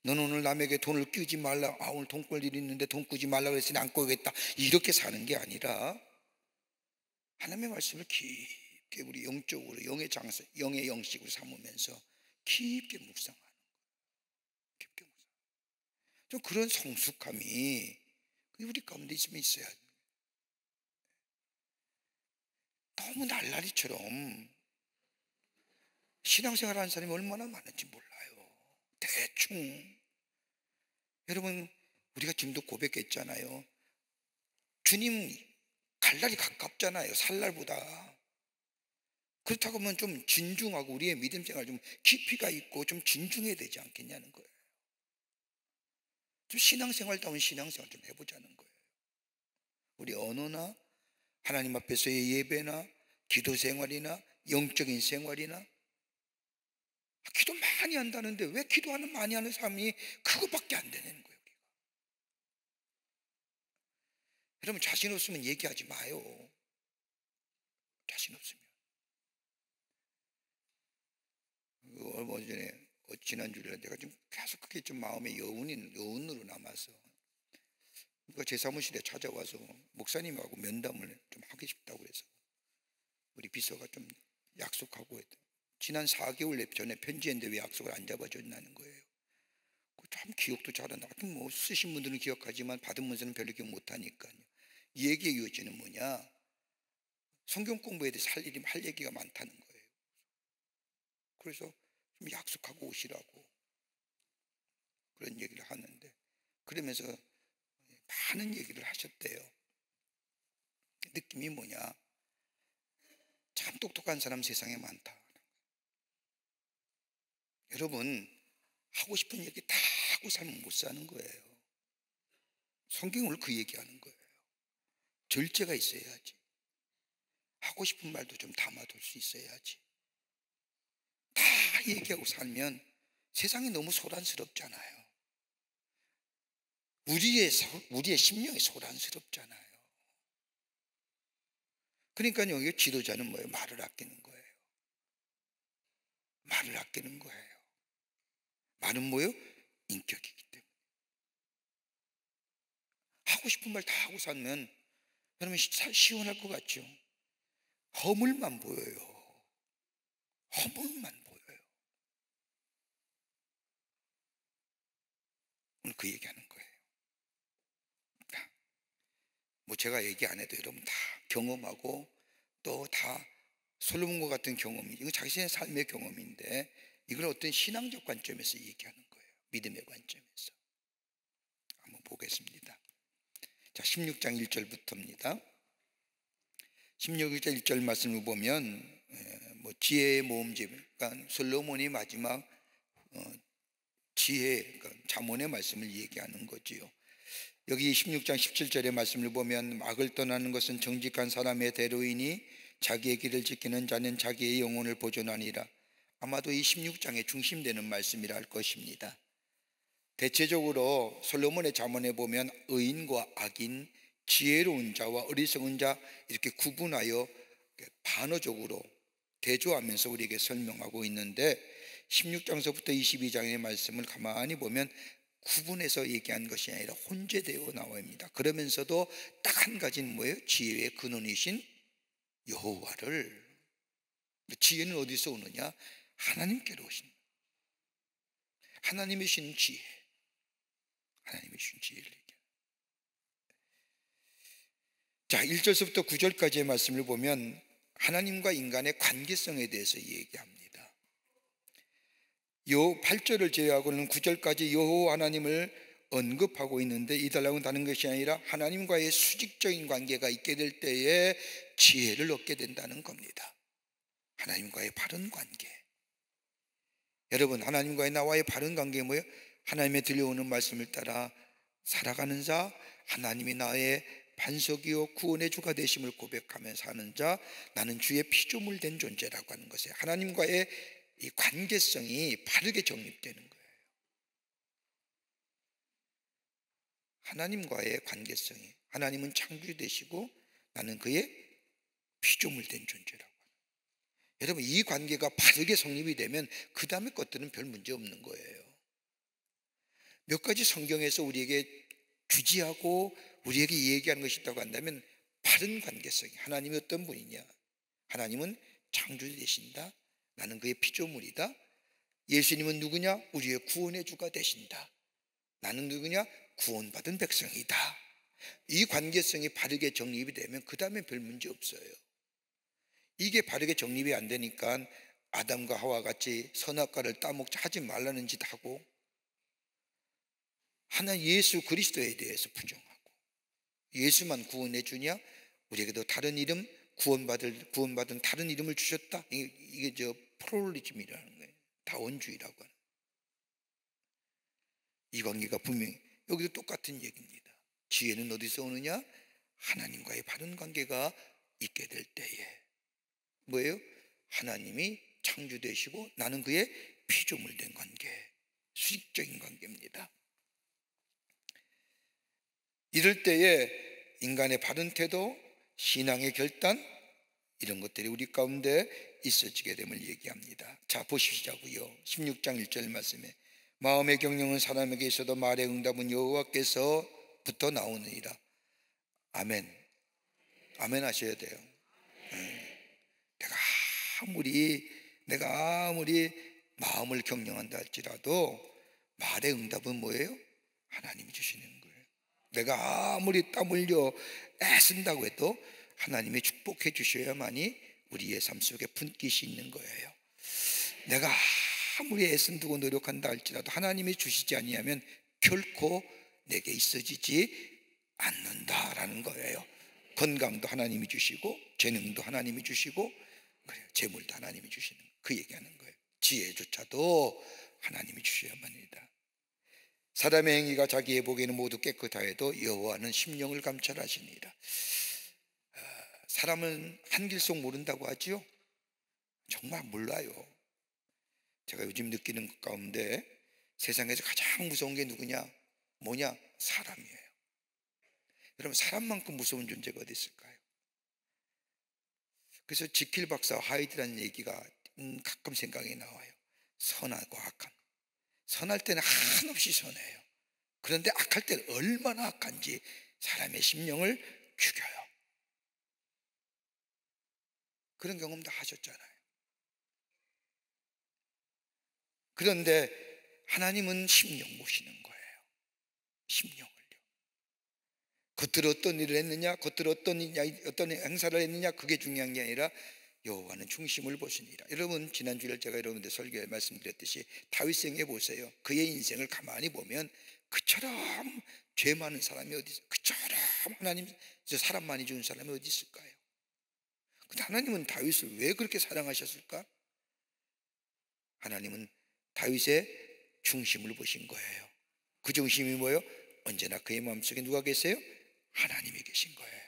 너는 오늘 남에게 돈을 끼우지 말라, 오늘 돈 꿀 일이 있는데 돈 꾸지 말라 그랬으니 안 꾸겠다, 이렇게 사는 게 아니라 하나님의 말씀을 깊게 우리 영적으로, 영의 영식으로 삼으면서 깊게 묵상하는 거예요. 깊게 묵상. 좀 그런 성숙함이 우리 가운데 있으면 있어야 돼요. 너무 날라리처럼 신앙생활 하는 사람이 얼마나 많은지 몰라요. 대충. 여러분, 우리가 지금도 고백했잖아요. 주님 갈 날이 가깝잖아요, 살 날보다. 그렇다고 하면 좀 진중하고 우리의 믿음 생활 좀 깊이가 있고 좀 진중해야 되지 않겠냐는 거예요. 좀 신앙생활다운 신앙생활 좀 해보자는 거예요. 우리 언어나 하나님 앞에서의 예배나 기도 생활이나 영적인 생활이나, 기도 많이 한다는데 왜 기도하는 많이 하는 사람이 그것밖에 안 되는 거예요. 우리가. 여러분, 자신 없으면 얘기하지 마요. 자신 없으면. 얼마 전에 지난주에 내가 좀 계속 그게 좀 마음에 여운으로 남아서 누가 제 사무실에 찾아와서 목사님하고 면담을 좀 하고 싶다고 해서 우리 비서가 좀 약속하고 했다. 지난 4개월 전에 편지했는데 왜 약속을 안 잡아줬냐는 거예요. 참 기억도 잘 안 나. 뭐 쓰신 분들은 기억하지만 받은 분들은 별로 기억 못하니까요. 이 얘기의 요지는 뭐냐? 성경 공부에 대해서 할 얘기가 많다는 거예요. 그래서 좀 약속하고 오시라고 그런 얘기를 하는데, 그러면서 많은 얘기를 하셨대요. 느낌이 뭐냐? 참 똑똑한 사람 세상에 많다. 여러분, 하고 싶은 얘기 다 하고 살면 못 사는 거예요. 성경을 그 얘기하는 거예요. 절제가 있어야지. 하고 싶은 말도 좀 담아둘 수 있어야지. 다 얘기하고 살면 세상이 너무 소란스럽잖아요. 우리의 심령이 소란스럽잖아요. 그러니까 여기 지도자는 뭐예요? 말을 아끼는 거예요. 말을 아끼는 거예요. 말은 뭐예요? 인격이기 때문에. 하고 싶은 말 다 하고 살면 여러분 시원할 것 같죠? 허물만 보여요. 허물만 보여요. 오늘 그 얘기하는 거예요. 뭐 제가 얘기 안 해도 여러분 다 경험하고 또 다 솔로몬과 같은 경험이, 이거 자신의 삶의 경험인데 이걸 어떤 신앙적 관점에서 얘기하는 거예요. 믿음의 관점에서. 한번 보겠습니다. 자, 16장 1절부터입니다. 16장 1절 말씀을 보면 뭐 지혜의 모음집, 그러니까 솔로몬이 마지막 지혜, 그러니까 잠언의 말씀을 얘기하는 거지요. 여기 16장 17절의 말씀을 보면 악을 떠나는 것은 정직한 사람의 대로이니 자기의 길을 지키는 자는 자기의 영혼을 보존하니라. 아마도 이 16장에 중심되는 말씀이라 할 것입니다. 대체적으로 솔로몬의 잠언에 보면 의인과 악인, 지혜로운 자와 어리석은 자 이렇게 구분하여 반어적으로 대조하면서 우리에게 설명하고 있는데 16장서부터 22장의 말씀을 가만히 보면 구분해서 얘기한 것이 아니라 혼재되어 나옵니다. 그러면서도 딱 한 가지는 뭐예요? 지혜의 근원이신 여호와를. 지혜는 어디서 오느냐? 하나님께로 오신, 하나님이 주신 지혜, 하나님이 주신 지혜를 얘기합니다. 자, 1절서부터 9절까지의 말씀을 보면 하나님과 인간의 관계성에 대해서 얘기합니다. 요 8절을 제외하고는 9절까지 여호와 하나님을 언급하고 있는데, 이달라고는 다른 것이 아니라 하나님과의 수직적인 관계가 있게 될 때에 지혜를 얻게 된다는 겁니다. 하나님과의 바른 관계. 여러분, 하나님과의 나와의 바른 관계가 뭐예요? 하나님의 들려오는 말씀을 따라 살아가는 자, 하나님이 나의 반석이요 구원의 주가 되심을 고백하며 사는 자, 나는 주의 피조물 된 존재라고 하는 것이에요. 하나님과의 이 관계성이 바르게 정립되는 거예요. 하나님과의 관계성이, 하나님은 창조 되시고 나는 그의 피조물 된 존재라고. 여러분, 이 관계가 바르게 성립이 되면 그 다음에 것들은 별 문제 없는 거예요. 몇 가지 성경에서 우리에게 규지하고 우리에게 얘기하는 것이 있다고 한다면 바른 관계성이, 하나님이 어떤 분이냐, 하나님은 창조되신다, 나는 그의 피조물이다, 예수님은 누구냐, 우리의 구원의 주가 되신다, 나는 누구냐, 구원받은 백성이다. 이 관계성이 바르게 정립이 되면 그 다음에 별 문제 없어요. 이게 바르게 정립이 안 되니까 아담과 하와 같이 선악과를 따먹자 하지 말라는 짓 하고, 하나님 예수 그리스도에 대해서 부정하고, 예수만 구원해 주냐, 우리에게도 다른 이름, 구원받은 다른 이름을 주셨다. 이게 저 플루럴리즘이라는 거예요. 다원주의라고 하는. 이 관계가 분명히 여기도 똑같은 얘기입니다. 지혜는 어디서 오느냐? 하나님과의 바른 관계가 있게 될 때에. 뭐예요? 하나님이 창조되시고 나는 그의 피조물 된 관계, 수직적인 관계입니다. 이럴 때에 인간의 바른 태도, 신앙의 결단, 이런 것들이 우리 가운데 있어지게 됨을 얘기합니다. 자, 보시자고요. 16장 1절 말씀에 마음의 경영은 사람에게 있어도 말의 응답은 여호와께서부터 나오느니라. 아멘. 아멘 하셔야 돼요. 내가 아무리 마음을 경영한다 할지라도 말의 응답은 뭐예요? 하나님이 주시는 거예요. 내가 아무리 땀 흘려 애쓴다고 해도 하나님이 축복해 주셔야만이 우리의 삶 속에 분깃이 있는 거예요. 내가 아무리 애쓴다고 노력한다 할지라도 하나님이 주시지 아니하면 결코 내게 있어지지 않는다라는 거예요. 건강도 하나님이 주시고 재능도 하나님이 주시고 그래요. 재물도 하나님이 주시는, 그 얘기하는 거예요. 지혜조차도 하나님이 주셔야만이다. 사람의 행위가 자기의 보기에는 모두 깨끗하여도 여호와는 심령을 감찰하시니라. 사람은 한길속 모른다고 하지요. 정말 몰라요. 제가 요즘 느끼는 것 가운데 세상에서 가장 무서운 게 누구냐? 뭐냐? 사람이에요. 여러분, 사람만큼 무서운 존재가 어디 있을까요? 그래서 지킬 박사 하이드라는 얘기가 가끔 생각이 나와요. 선하고 악한. 선할 때는 한없이 선해요. 그런데 악할 때는 얼마나 악한지 사람의 심령을 죽여요. 그런 경험 다 하셨잖아요. 그런데 하나님은 심령 보시는 거예요. 심령을요. 겉으로 어떤 일을 했느냐, 겉으로 어떤 행사를 했느냐, 그게 중요한 게 아니라 여호와는 중심을 보시니라. 여러분, 지난주에 제가 여러분들 설교에 말씀드렸듯이 다윗 생에 보세요. 그의 인생을 가만히 보면 그처럼 죄 많은 사람이 어디 있어요? 그처럼 하나님 사람 많이 주는 사람이 어디 있을까요? 근데 하나님은 다윗을 왜 그렇게 사랑하셨을까? 하나님은 다윗의 중심을 보신 거예요. 그 중심이 뭐예요? 언제나 그의 마음속에 누가 계세요? 하나님이 계신 거예요.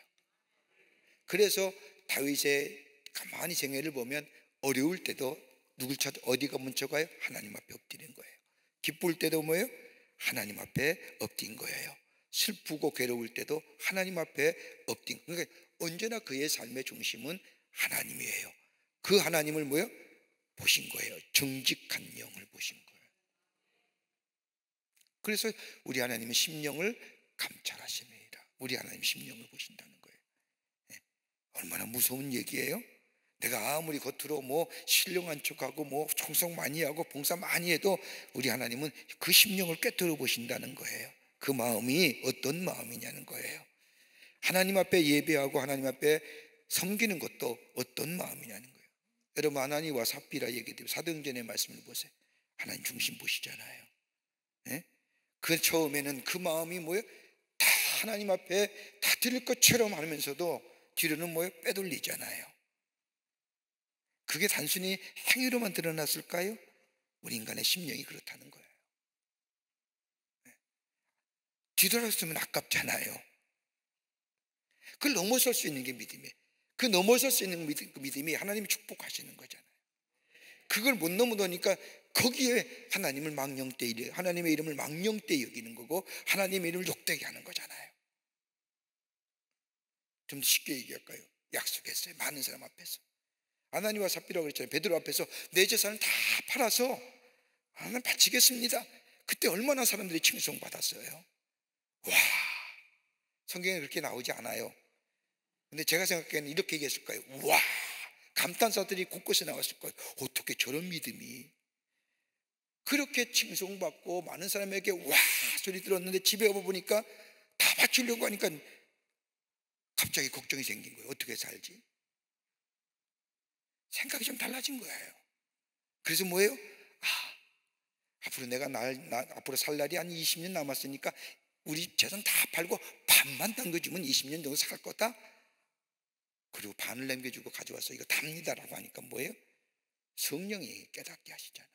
그래서 다윗의 가만히 생애를 보면 어려울 때도 누굴 찾아 어디가 먼저 가요? 하나님 앞에 엎드린 거예요. 기쁠 때도 뭐예요? 하나님 앞에 엎드린 거예요. 슬프고 괴로울 때도 하나님 앞에 엎드린. 그러니까 언제나 그의 삶의 중심은 하나님이에요. 그 하나님을 뭐예요? 보신 거예요. 정직한 영을 보신 거예요. 그래서 우리 하나님은 심령을 감찰하십니다. 우리 하나님 심령을 보신다는 거예요. 얼마나 무서운 얘기예요? 내가 아무리 겉으로 뭐 신령한 척하고 뭐 충성 많이 하고 봉사 많이 해도 우리 하나님은 그 심령을 꿰뚫어 보신다는 거예요. 그 마음이 어떤 마음이냐는 거예요. 하나님 앞에 예배하고 하나님 앞에 섬기는 것도 어떤 마음이냐는 거예요. 여러분, 아나니와 삽비라 얘기해요. 사도행전의 말씀을 보세요. 하나님 중심 보시잖아요. 네? 그 처음에는 그 마음이 뭐예요? 다 하나님 앞에 다 드릴 것처럼 하면서도 뒤로는 뭐예요? 빼돌리잖아요. 그게 단순히 행위로만 드러났을까요? 우리 인간의 심령이 그렇다는 거예요. 뒤돌았으면 아깝잖아요. 그걸 넘어설 수 있는 게 믿음이에요. 그 넘어설 수 있는 그 믿음이 하나님이 축복하시는 거잖아요. 그걸 못 넘어도니까 거기에 하나님을 망령되이, 하나님의 이름을 망령되이 여기는 거고 하나님의 이름을 욕되게 하는 거잖아요. 좀 더 쉽게 얘기할까요? 약속했어요. 많은 사람 앞에서. 아나니와 삽비라고 그랬잖아요. 베드로 앞에서 내 재산을 다 팔아서 하나님 바치겠습니다. 그때 얼마나 사람들이 칭송받았어요. 와, 성경에 그렇게 나오지 않아요. 근데 제가 생각하기에는 이렇게 얘기했을 거예요. 와, 감탄사들이 곳곳에 나왔을 거예요. 어떻게 저런 믿음이. 그렇게 칭송받고 많은 사람에게 와 소리 들었는데 집에 와보니까 다 바치려고 하니까 갑자기 걱정이 생긴 거예요. 어떻게 살지? 생각이 좀 달라진 거예요. 그래서 뭐예요? 앞으로 내가 앞으로 살 날이 한 20년 남았으니까 우리 재산 다 팔고 반만 남겨주면 20년 정도 살 거다. 그리고 반을 남겨주고 가져와서 이거 답니다라고 하니까 뭐예요? 성령이 깨닫게 하시잖아요.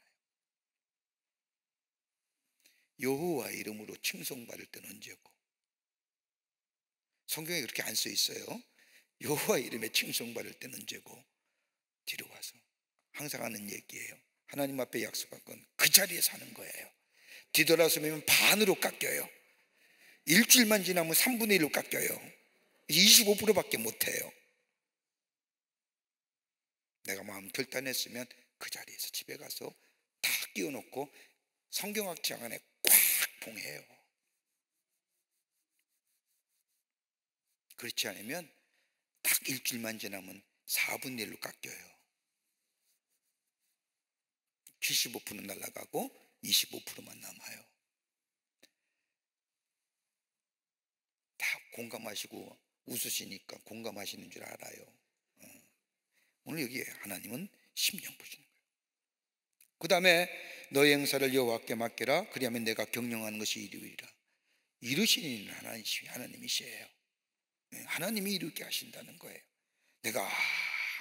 여호와 이름으로 칭송받을 때는 언제고? 성경에 그렇게 안 써 있어요. 여호와 이름에 칭송받을 때는 언제고? 뒤로 가서 항상 하는 얘기예요. 하나님 앞에 약속한 건 그 자리에 사는 거예요. 뒤돌아서면 반으로 깎여요. 일주일만 지나면 3분의 1로 깎여요. 25%밖에 못해요. 내가 마음 결단했으면 그 자리에서 집에 가서 다 끼워놓고 성경학 장 안에 꽉 봉해요. 그렇지 않으면 딱 일주일만 지나면 4분의 1로 깎여요. 75% 날아가고 25%만 남아요. 다 공감하시고 웃으시니까 공감하시는 줄 알아요. 오늘 여기에 하나님은 심령 보시는 거예요. 그 다음에 너의 행사를 여호와께 맡겨라. 그리하면 내가 경영하는 것이 이루리라. 이루시는 하나님이시에요. 하나님이 이루게 하신다는 거예요. 내가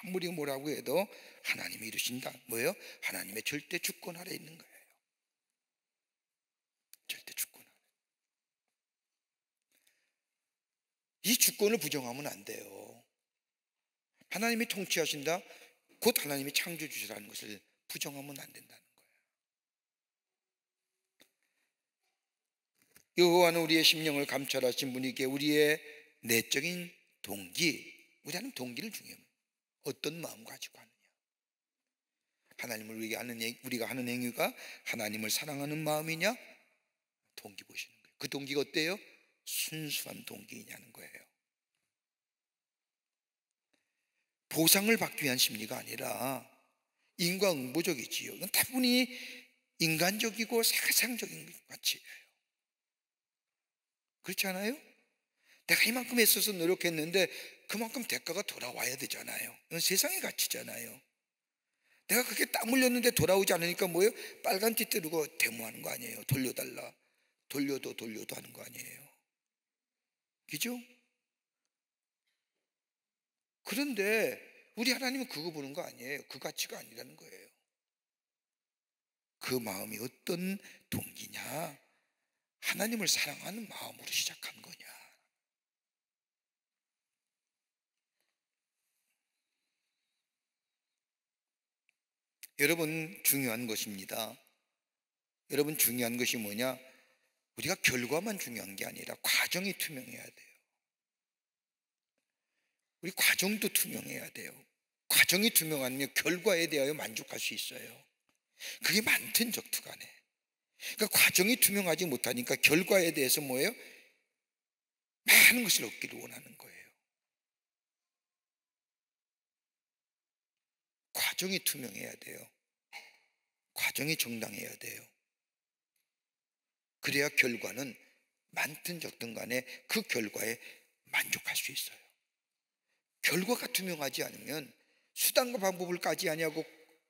아무리 뭐라고 해도 하나님이 이루신다. 뭐예요? 하나님의 절대 주권 아래 있는 거예요. 절대 주권 아래. 이 주권을 부정하면 안 돼요. 하나님이 통치하신다. 곧 하나님이 창조주시라는 것을 부정하면 안 된다는 거예요. 여호와는 우리의 심령을 감찰하신 분이기에 우리의 내적인 동기, 우리는 동기를 중요합니다. 어떤 마음 가지고 하느냐. 하나님을 우리가 하는 행위가 하나님을 사랑하는 마음이냐? 동기 보시는 거예요. 그 동기가 어때요? 순수한 동기이냐는 거예요. 보상을 받기 위한 심리가 아니라 인과응보적이지요. 이건 대부분이 인간적이고 세상적인 가치예요. 그렇지 않아요? 내가 이만큼 애써서 노력했는데 그만큼 대가가 돌아와야 되잖아요. 이건 세상의 가치잖아요. 내가 그렇게 땀 흘렸는데 돌아오지 않으니까 뭐예요? 빨간 티 뜨르고 데모하는 거 아니에요. 돌려달라. 돌려도 하는 거 아니에요. 그죠? 그런데 우리 하나님은 그거 보는 거 아니에요. 그 가치가 아니라는 거예요. 그 마음이 어떤 동기냐? 하나님을 사랑하는 마음으로 시작한 거냐? 여러분, 중요한 것입니다. 여러분, 중요한 것이 뭐냐? 우리가 결과만 중요한 게 아니라 과정이 투명해야 돼요. 우리 과정도 투명해야 돼요. 과정이 투명하면 결과에 대하여 만족할 수 있어요. 그게 많든 적든 간에. 그러니까 과정이 투명하지 못하니까 결과에 대해서 뭐예요? 많은 것을 얻기를 원하는 거예요. 과정이 투명해야 돼요. 과정이 정당해야 돼요. 그래야 결과는 많든 적든 간에 그 결과에 만족할 수 있어요. 결과가 투명하지 않으면 수단과 방법을 까지 아니하고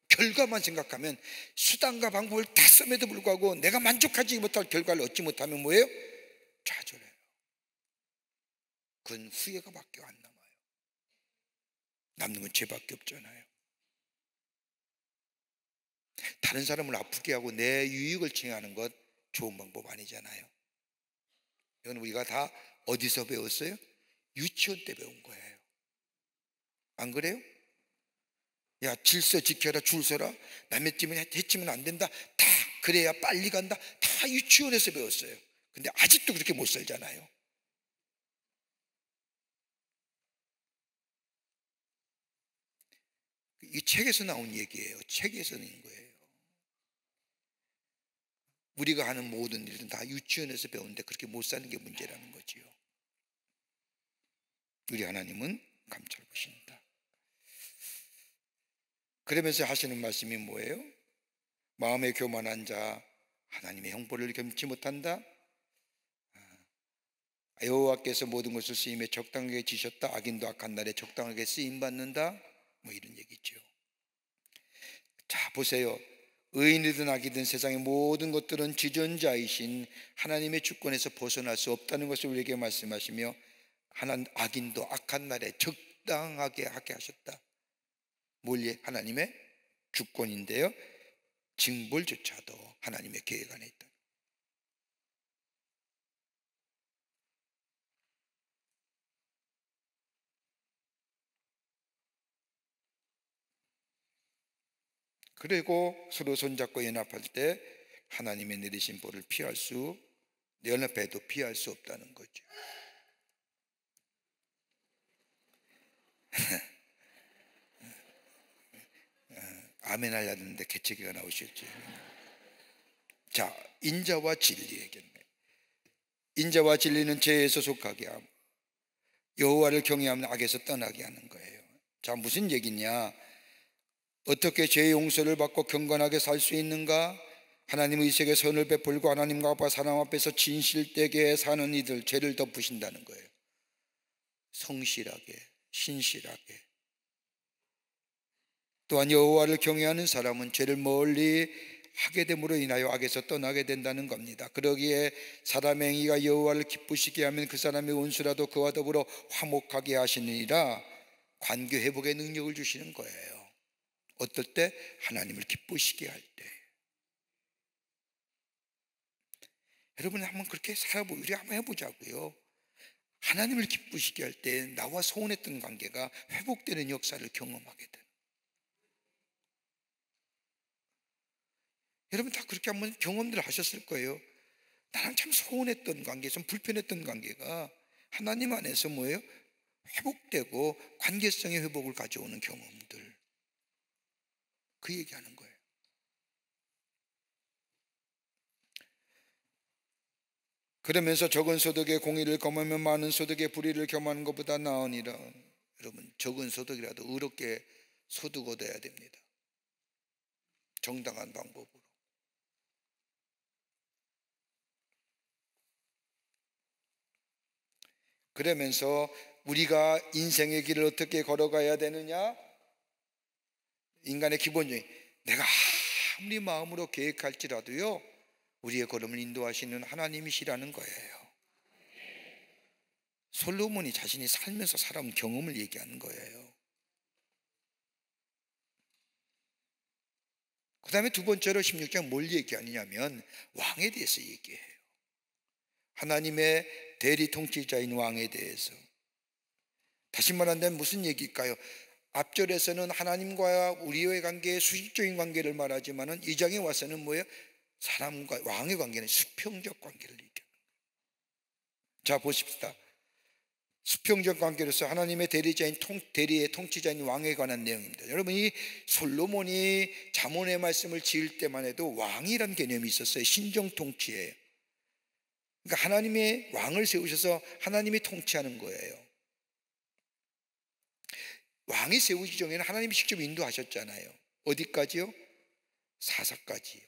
결과만 생각하면 수단과 방법을 다 씀에도 불구하고 내가 만족하지 못할 결과를 얻지 못하면 뭐예요? 좌절해요. 그건 후회가 밖에 안 남아요. 남는 건 죄밖에 없잖아요. 다른 사람을 아프게 하고 내 유익을 챙하는 것 좋은 방법 아니잖아요. 이건 우리가 다 어디서 배웠어요? 유치원 때 배운 거예요. 안 그래요? 야, 질서 지켜라, 줄 서라, 남의 집은 해치면 안 된다, 다 그래야 빨리 간다, 다 유치원에서 배웠어요. 근데 아직도 그렇게 못 살잖아요. 이 책에서 나온 얘기예요. 책에서 낸 거예요. 우리가 하는 모든 일은 다 유치원에서 배우는데 그렇게 못 사는 게 문제라는 거지요. 우리 하나님은 감찰 보신다. 그러면서 하시는 말씀이 뭐예요? 마음에 교만한 자 하나님의 형벌을 겸치 못한다. 여호와께서 모든 것을 쓰임에 적당하게 지셨다. 악인도 악한 날에 적당하게 쓰임받는다. 뭐 이런 얘기죠. 자, 보세요. 의인이든 악이든 세상의 모든 것들은 지존자이신 하나님의 주권에서 벗어날 수 없다는 것을 우리에게 말씀하시며 악인도 악한 날에 적당하게 하게 하셨다. 뭘 하나님의 주권인데요, 징벌조차도 하나님의 계획 안에 있다. 그리고 서로 손잡고 연합할 때 하나님의 내리신 벌을 연합해도 피할 수 없다는 거죠. 아멘 하려야 되는데 개체기가 나오셨죠. 자, 인자와 진리의 경계. 인자와 진리는 죄에서 속하게 함, 여호와를 경외하면 악에서 떠나게 하는 거예요. 자, 무슨 얘기냐? 어떻게 죄의 용서를 받고 경건하게 살 수 있는가? 하나님의 의식에 선을 베풀고 하나님과 아빠 사람 앞에서 진실되게 사는 이들, 죄를 덮으신다는 거예요. 성실하게, 신실하게. 또한 여호와를 경외하는 사람은 죄를 멀리 하게 됨으로 인하여 악에서 떠나게 된다는 겁니다. 그러기에 사람의 행위가 여호와를 기쁘시게 하면 그 사람의 원수라도 그와 더불어 화목하게 하시느니라. 관계 회복의 능력을 주시는 거예요. 어떨 때? 하나님을 기쁘시게 할 때. 여러분 한번 그렇게 우리 한번 해보자고요. 하나님을 기쁘시게 할 때 나와 소원했던 관계가 회복되는 역사를 경험하게 돼. 여러분 다 그렇게 한번 경험들 하셨을 거예요. 나랑 참 소원했던 관계, 좀 불편했던 관계가 하나님 안에서 뭐예요? 회복되고 관계성의 회복을 가져오는 경험들. 그 얘기하는 거예요. 그러면서 적은 소득의 공의를 겸하면 많은 소득의 불의를 겸하는 것보다 나으니라. 여러분, 적은 소득이라도 의롭게 소득 얻어야 됩니다. 정당한 방법으로. 그러면서 우리가 인생의 길을 어떻게 걸어가야 되느냐? 인간의 기본적인, 내가 아무리 마음으로 계획할지라도요, 우리의 걸음을 인도하시는 하나님이시라는 거예요. 솔로몬이 자신이 살면서 살아온 경험을 얘기하는 거예요. 그 다음에 두 번째로 16장 뭘 얘기하느냐면 왕에 대해서 얘기해요. 하나님의 대리 통치자인 왕에 대해서. 다시 말한다면 무슨 얘기일까요? 앞절에서는 하나님과 우리의 관계, 수직적인 관계를 말하지만은 이 장에 와서는 뭐예요? 사람과 왕의 관계는 수평적 관계를 얘기해요. 자, 보십시다. 수평적 관계로서 하나님의 대리자인 대리의 통치자인 왕에 관한 내용입니다. 여러분, 이 솔로몬이 잠언의 말씀을 지을 때만 해도 왕이란 개념이 있었어요. 신정 통치예요. 그러니까 하나님의 왕을 세우셔서 하나님이 통치하는 거예요. 왕이 세우기 전에는 하나님이 직접 인도하셨잖아요. 어디까지요? 사사까지요.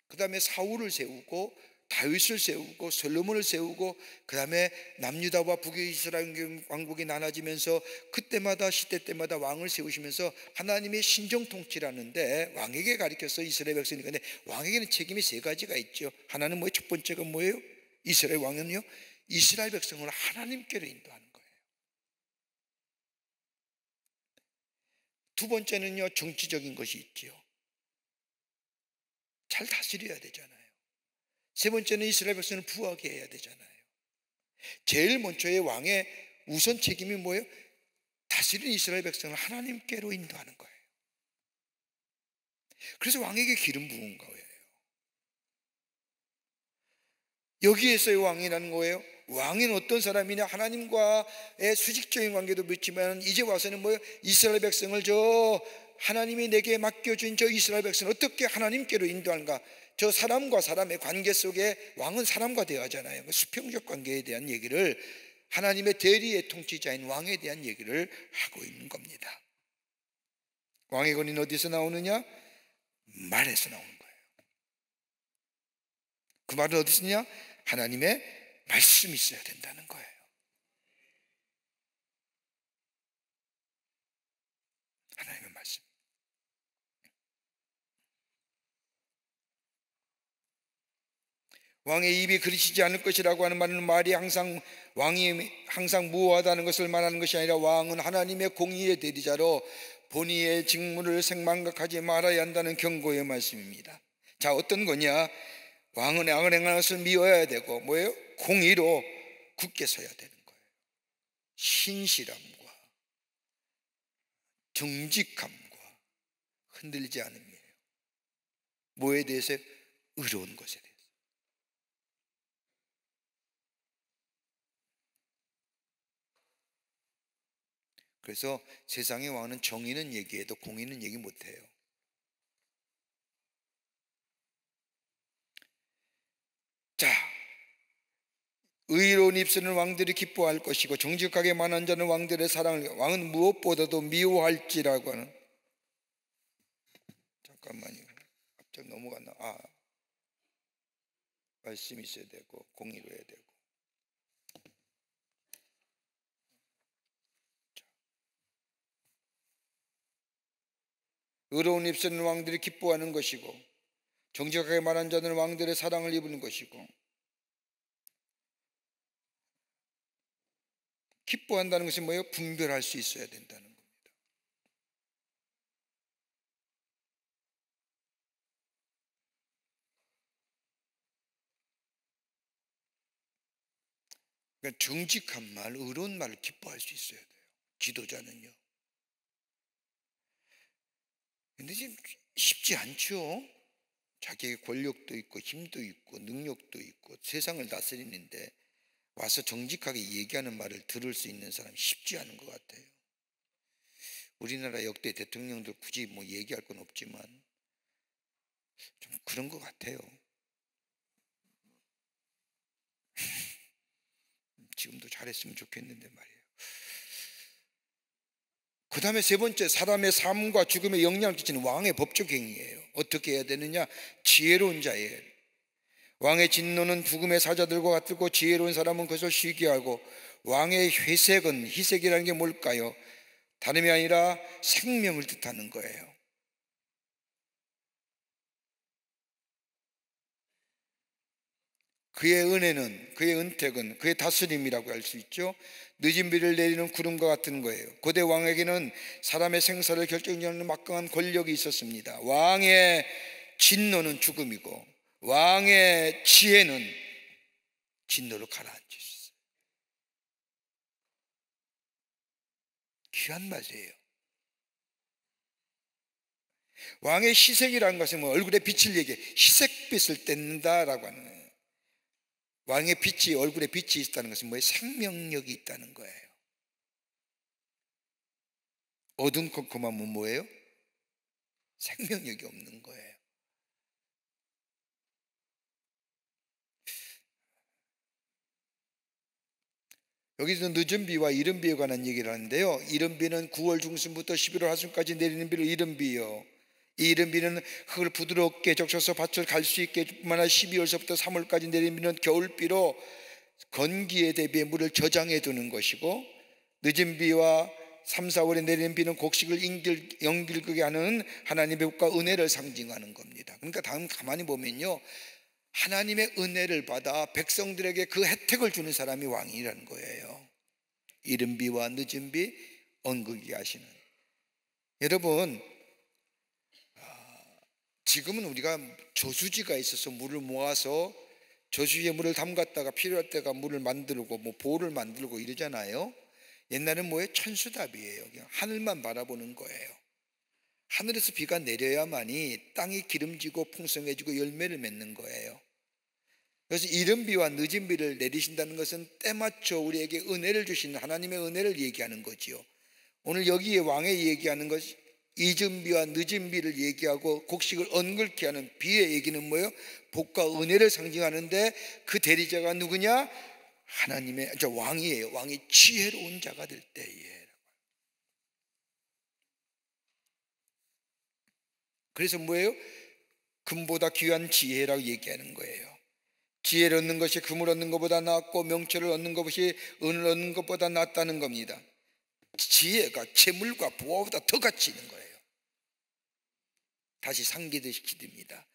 그 다음에 사울을 세우고 다윗을 세우고 솔로몬을 세우고, 그 다음에 남유다와 북이스라엘 왕국이 나눠지면서 그때마다 시대 때마다 왕을 세우시면서 하나님의 신정 통치라는데 왕에게 가르쳐서 이스라엘 백성이, 근데 왕에게는 책임이 세 가지가 있죠. 하나는 뭐예요? 첫 번째가 뭐예요? 이스라엘 왕은요, 이스라엘 백성을 하나님께로 인도하는 거예요. 두 번째는요, 정치적인 것이 있죠. 잘 다스려야 되잖아요. 세 번째는 이스라엘 백성을 부하게 해야 되잖아요. 제일 먼저의 왕의 우선 책임이 뭐예요? 다스리는 이스라엘 백성을 하나님께로 인도하는 거예요. 그래서 왕에게 기름 부은 거예요. 여기에서의 왕이라는 거예요. 왕은 어떤 사람이냐? 하나님과의 수직적인 관계도 맺지만 이제 와서는 뭐예요? 이스라엘 백성을 하나님이 내게 맡겨준 저 이스라엘 백성을 어떻게 하나님께로 인도하는가? 저 사람과 사람의 관계 속에 왕은 사람과 대화잖아요. 수평적 관계에 대한 얘기를, 하나님의 대리의 통치자인 왕에 대한 얘기를 하고 있는 겁니다. 왕의 권위는 어디서 나오느냐? 말에서 나오는 거예요. 그 말은 어디서 있냐? 하나님의 말씀이 있어야 된다는 거예요. 하나님의 말씀. 왕의 입이 그르치지 않을 것이라고 하는 말은 말이 왕이 항상 무호하다는 것을 말하는 것이 아니라 왕은 하나님의 공의의 대리자로 본의의 직무를 생망각하지 말아야 한다는 경고의 말씀입니다. 자, 어떤 거냐? 왕은 악을 행하는 것을 미워해야 되고, 뭐예요? 공의로 굳게 서야 되는 거예요. 신실함과 정직함과 흔들리지 않음이에요. 뭐에 대해서? 의로운 것에 대해서. 그래서 세상의 왕은 정의는 얘기해도 공의는 얘기 못해요. 자, 의로운 입술은 왕들이 기뻐할 것이고 정직하게 만한 자는 왕들의 사랑을, 왕은 무엇보다도 미워할지라고 하는, 잠깐만요, 갑자기 넘어갔나? 말씀이 있어야 되고 공의로 해야 되고. 의로운 입술은 왕들이 기뻐하는 것이고 정직하게 말한 자는 왕들의 사랑을 입는 것이고, 기뻐한다는 것이 뭐예요? 분별할 수 있어야 된다는 겁니다. 그러니까 정직한 말, 의로운 말을 기뻐할 수 있어야 돼요, 지도자는요. 근데 지금 쉽지 않죠. 자기의 권력도 있고 힘도 있고 능력도 있고 세상을 다스리는데 와서 정직하게 얘기하는 말을 들을 수 있는 사람이 쉽지 않은 것 같아요. 우리나라 역대 대통령들 굳이 뭐 얘기할 건 없지만 좀 그런 것 같아요. 지금도 잘했으면 좋겠는데 말이에요. 그 다음에 세 번째, 사람의 삶과 죽음에 영향을 끼치는 왕의 법적 행위예요. 어떻게 해야 되느냐? 지혜로운 자예요. 왕의 진노는 죽음의 사자들과 같고 지혜로운 사람은 그것을 쉬게 하고, 왕의 회색은, 희색이라는 게 뭘까요? 다름이 아니라 생명을 뜻하는 거예요. 그의 은혜는, 그의 은택은, 그의 다스림이라고 할 수 있죠. 늦은 비를 내리는 구름과 같은 거예요. 고대 왕에게는 사람의 생사를 결정짓는 막강한 권력이 있었습니다. 왕의 진노는 죽음이고 왕의 지혜는 진노를 가라앉힐 수 있어요. 귀한 말이에요. 왕의 희색이라는 것은 뭐 얼굴에 빛을 얘기해, 희색빛을 뗀다라고 하는 거예요. 왕의 빛이, 얼굴에 빛이 있다는 것은 뭐예요? 생명력이 있다는 거예요. 어둠컴컴하면 뭐예요? 생명력이 없는 거예요. 여기서 늦은 비와 이른 비에 관한 얘기를 하는데요, 이른 비는 9월 중순부터 11월 하순까지 내리는 비를 이른 비요, 이 이른 비는 흙을 부드럽게 적셔서 밭을 갈 수 있게 뿐만 아니라 12월서부터 3월까지 내리는 비는 겨울비로 건기에 대비해 물을 저장해 두는 것이고, 늦은 비와 3, 4월에 내리는 비는 곡식을 연길게 하는 하나님의 복과 은혜를 상징하는 겁니다. 그러니까 다음 가만히 보면요, 하나님의 은혜를 받아 백성들에게 그 혜택을 주는 사람이 왕이라는 거예요. 이른 비와 늦은 비 언급이 하시는. 여러분, 지금은 우리가 저수지가 있어서 물을 모아서 저수지에 물을 담갔다가 필요할 때가 물을 만들고 뭐 보호를 만들고 이러잖아요. 옛날에는 뭐예요? 천수답이에요. 그냥 하늘만 바라보는 거예요. 하늘에서 비가 내려야만이 땅이 기름지고 풍성해지고 열매를 맺는 거예요. 그래서 이른 비와 늦은 비를 내리신다는 것은 때맞춰 우리에게 은혜를 주시는 하나님의 은혜를 얘기하는 거지요. 오늘 여기에 왕의 얘기하는 것이 이른 비와 늦은 비를 얘기하고 곡식을 엉글게 하는 비의 얘기는 뭐예요? 복과 은혜를 상징하는데, 그 대리자가 누구냐? 하나님의 왕이에요. 왕이 지혜로운 자가 될 때에. 그래서 뭐예요? 금보다 귀한 지혜라고 얘기하는 거예요. 지혜를 얻는 것이 금을 얻는 것보다 낫고 명철을 얻는 것이 은을 얻는 것보다 낫다는 겁니다. 지혜가 재물과 보화보다 더 가치 있는 거예요. 다시 상기듯이 기듭니다.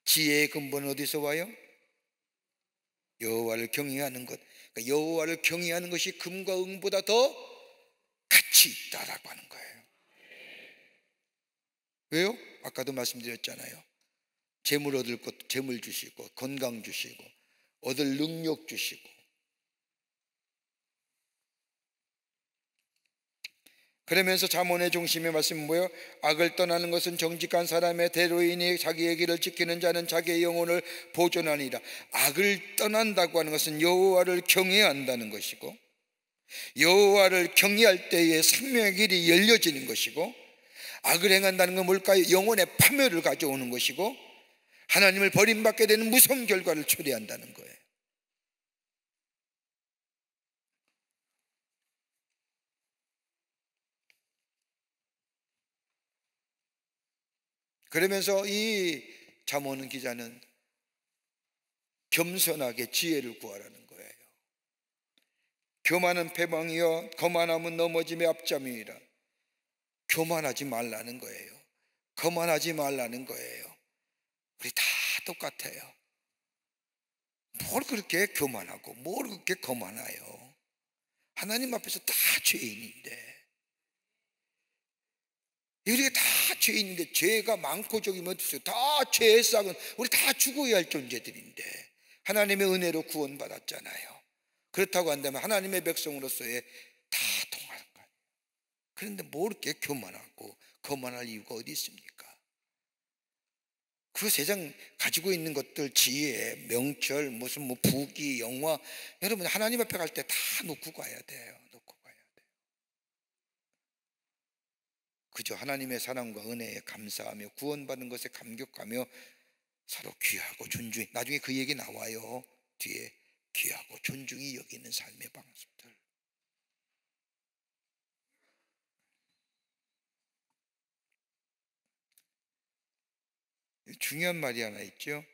지혜의 근본은 어디서 와요? 여호와를 경외하는 것. 그러니까 여호와를 경외하는 것이 금과 은보다 더 가치 있다라고 하는 거예요. 왜요? 아까도 말씀드렸잖아요. 재물 얻을 것, 재물 주시고 건강 주시고 얻을 능력 주시고. 그러면서 잠언의 중심의 말씀은 뭐예요? 악을 떠나는 것은 정직한 사람의 대로이니 자기의 길을 지키는 자는 자기의 영혼을 보존하니라. 악을 떠난다고 하는 것은 여호와를 경외한다는 것이고, 여호와를 경외할 때에 생명의 길이 열려지는 것이고, 악을 행한다는 건 뭘까요? 영혼의 파멸을 가져오는 것이고, 하나님을 버림받게 되는 무서운 결과를 초래한다는 거예요. 그러면서 이 잠언 기자는 겸손하게 지혜를 구하라는 거예요. 교만은 패망이요 거만함은 넘어짐의 앞잠이니라. 교만하지 말라는 거예요. 거만하지 말라는 거예요. 우리 다 똑같아요. 뭘 그렇게 교만하고 뭘 그렇게 거만해요? 하나님 앞에서 다 죄인인데, 우리가 다 죄인인데, 죄가 많고 적이면 어떠세요? 다 죄의 싹은 우리 다 죽어야 할 존재들인데 하나님의 은혜로 구원받았잖아요. 그렇다고 한다면 하나님의 백성으로서의 다 통하는 거예요. 그런데 뭐 이렇게 교만하고 거만할 이유가 어디 있습니까? 그 세상 가지고 있는 것들, 지혜, 명철, 무슨 뭐 부귀, 영화, 여러분 하나님 앞에 갈 때 다 놓고 가야 돼요. 놓고 가야 돼요. 그저 하나님의 사랑과 은혜에 감사하며 구원받은 것에 감격하며 서로 귀하고 존중히, 나중에 그 얘기 나와요. 뒤에 귀하고 존중히 여기는 삶의 방식들. 중요한 말이 하나 있죠.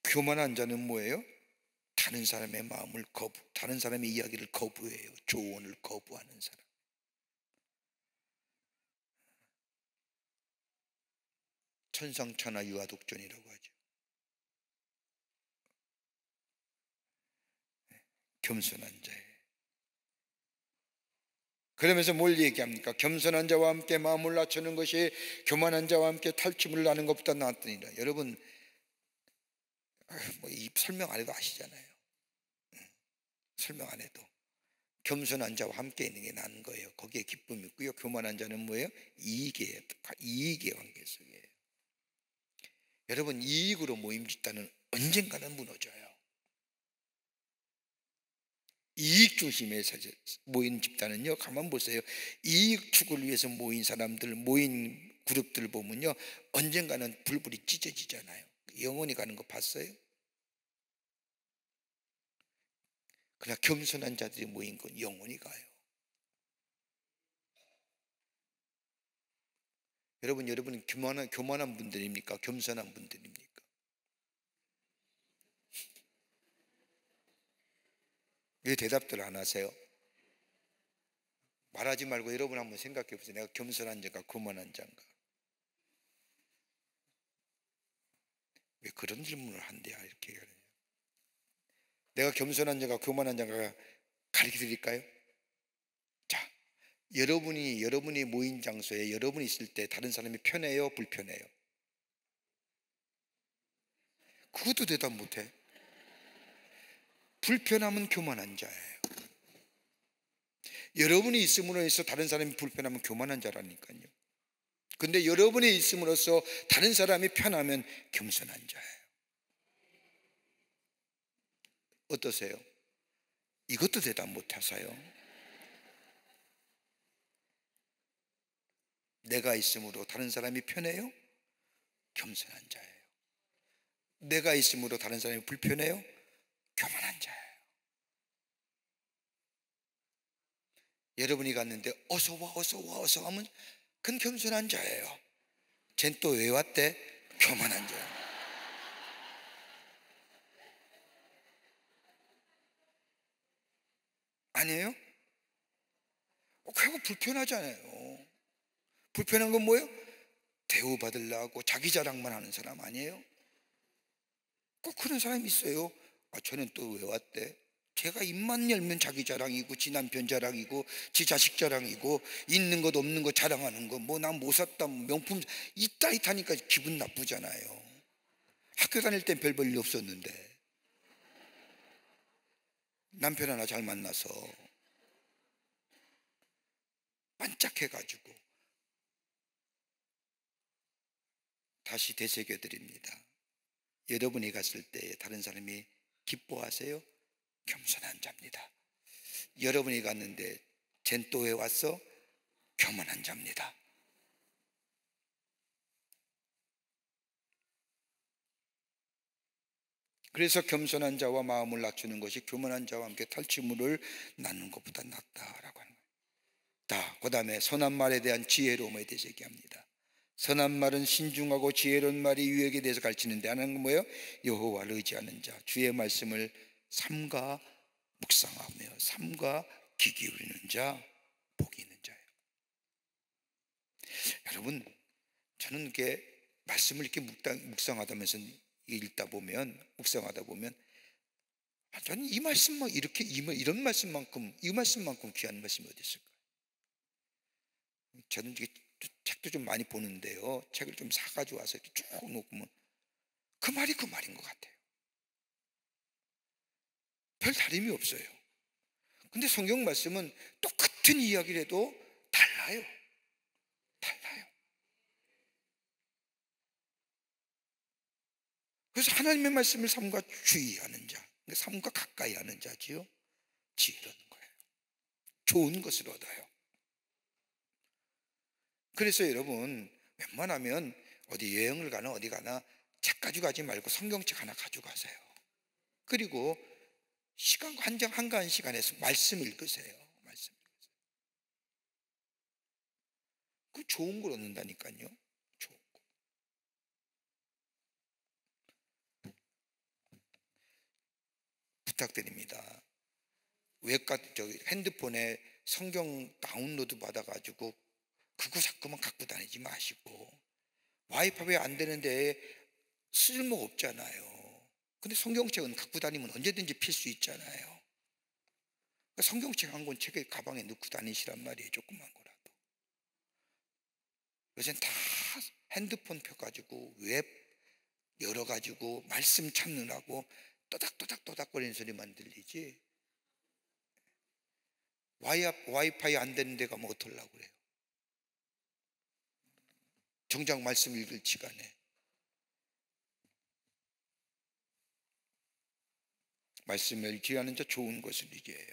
교만한 자는 뭐예요? 다른 사람의 마음을 다른 사람의 이야기를 거부해요. 조언을 거부하는 사람. 천상천하 유아독존이라고 하죠. 겸손한 자예요. 그러면서 뭘 얘기합니까? 겸손한 자와 함께 마음을 낮추는 것이 교만한 자와 함께 탈취물을 나는 것보다 낫더니라. 여러분, 이 설명 안 해도 아시잖아요. 설명 안 해도 겸손한 자와 함께 있는 게 나은 거예요. 거기에 기쁨이 있고요. 교만한 자는 뭐예요? 이익의 관계 속이에요. 여러분, 이익으로 모임 집단은 언젠가는 무너져요. 이익 중심에 모인 집단은요, 가만 보세요. 이익 추구를 위해서 모인 사람들, 모인 그룹들 보면요, 언젠가는 불불이 찢어지잖아요. 영원히 가는 거 봤어요? 그러나 겸손한 자들이 모인 건 영원히 가요. 여러분은 교만한 분들입니까? 겸손한 분들입니까? 왜 대답들 안 하세요? 말하지 말고 여러분 한번 생각해 보세요. 내가 겸손한 자가 교만한 자인가? 왜 그런 질문을 한대요? 이렇게 내가 겸손한 자가 교만한 자가 가르쳐 드릴까요? 자, 여러분이 모인 장소에 여러분이 있을 때 다른 사람이 편해요? 불편해요? 그것도 대답 못해. 불편하면 교만한 자예요. 여러분이 있음으로써 다른 사람이 불편하면 교만한 자라니까요. 근데 여러분이 있음으로써 다른 사람이 편하면 겸손한 자예요. 어떠세요? 이것도 대답 못하세요? 내가 있음으로 다른 사람이 편해요? 겸손한 자예요. 내가 있음으로 다른 사람이 불편해요? 교만한 자예요. 여러분이 갔는데 어서 와 하면 그건 겸손한 자예요. 쟨 또 왜 왔대? 교만한 자예요. 아니에요? 그거 불편하잖아요. 불편한 건 뭐예요? 대우받으려고 자기 자랑만 하는 사람 아니에요? 꼭 그런 사람이 있어요. 저는 또 왜 왔대? 제가 입만 열면 자기 자랑이고 지 남편 자랑이고 지 자식 자랑이고 있는 것 없는 것 자랑하는 거 뭐 난 못 샀다 명품 이따이타니까 기분 나쁘잖아요. 학교 다닐 땐 별 일 없었는데 남편 하나 잘 만나서 반짝해가지고 다시 되새겨 드립니다. 여러분이 갔을 때 다른 사람이 기뻐하세요? 겸손한 자입니다. 여러분이 갔는데 쟨 또 왜 왔어? 교만한 자입니다. 그래서 겸손한 자와 마음을 낮추는 것이 교만한 자와 함께 탈취물을 나누는 것보다 낫다라고 하는 거예요. 그 다음에 선한 말에 대한 지혜로움에 대해서 얘기합니다. 선한 말은 신중하고 지혜로운 말이 유익에 대해서 가르치는데 하는 건 뭐예요? 여호와를 의지하는 자, 주의 말씀을 삼가 묵상하며 삼가 귀 기울이는 자, 복이 있는 자예요. 여러분, 저는 이렇게 말씀을 이렇게 묵상하다면서 묵상하다 보면 저는 이 말씀만 이렇게 이런 말씀만큼 귀한 말씀이 어디 있을까요? 저는 이게 책도 좀 많이 보는데요. 책을 좀 사가지고 와서 이렇게 쭉 놓으면 그 말이 그 말인 것 같아요. 별 다름이 없어요. 근데 성경 말씀은 똑같은 이야기를 해도 달라요. 그래서 하나님의 말씀을 삼가 주의하는 자, 삼가 가까이 하는 자지요. 지혜로운 거예요. 좋은 것을 얻어요. 그래서 여러분, 웬만하면 어디 여행을 가나 어디 가나 책 가지고 가지 말고 성경책 하나 가지고 가세요. 그리고 시간 한가한 시간에서 말씀 읽으세요. 그 좋은 걸 얻는다니까요. 좋은 거. 부탁드립니다. 핸드폰에 성경 다운로드 받아가지고 그거 자꾸만 갖고 다니지 마시고, 와이파이 안 되는데 쓸모 없잖아요. 근데 성경책은 갖고 다니면 언제든지 필 수 있잖아요. 성경책 한 권 책에 가방에 넣고 다니시란 말이에요. 조그만 거라도. 요새는 다 핸드폰 펴가지고 웹 열어가지고 말씀 찾느라고 또닥또닥또닥거리는 소리만 들리지, 와이파이 안 되는 데 가면 어떡하려고 그래요. 정작 말씀 읽을 시간에 말씀을 의지하는 자 좋은 것을 의지해요.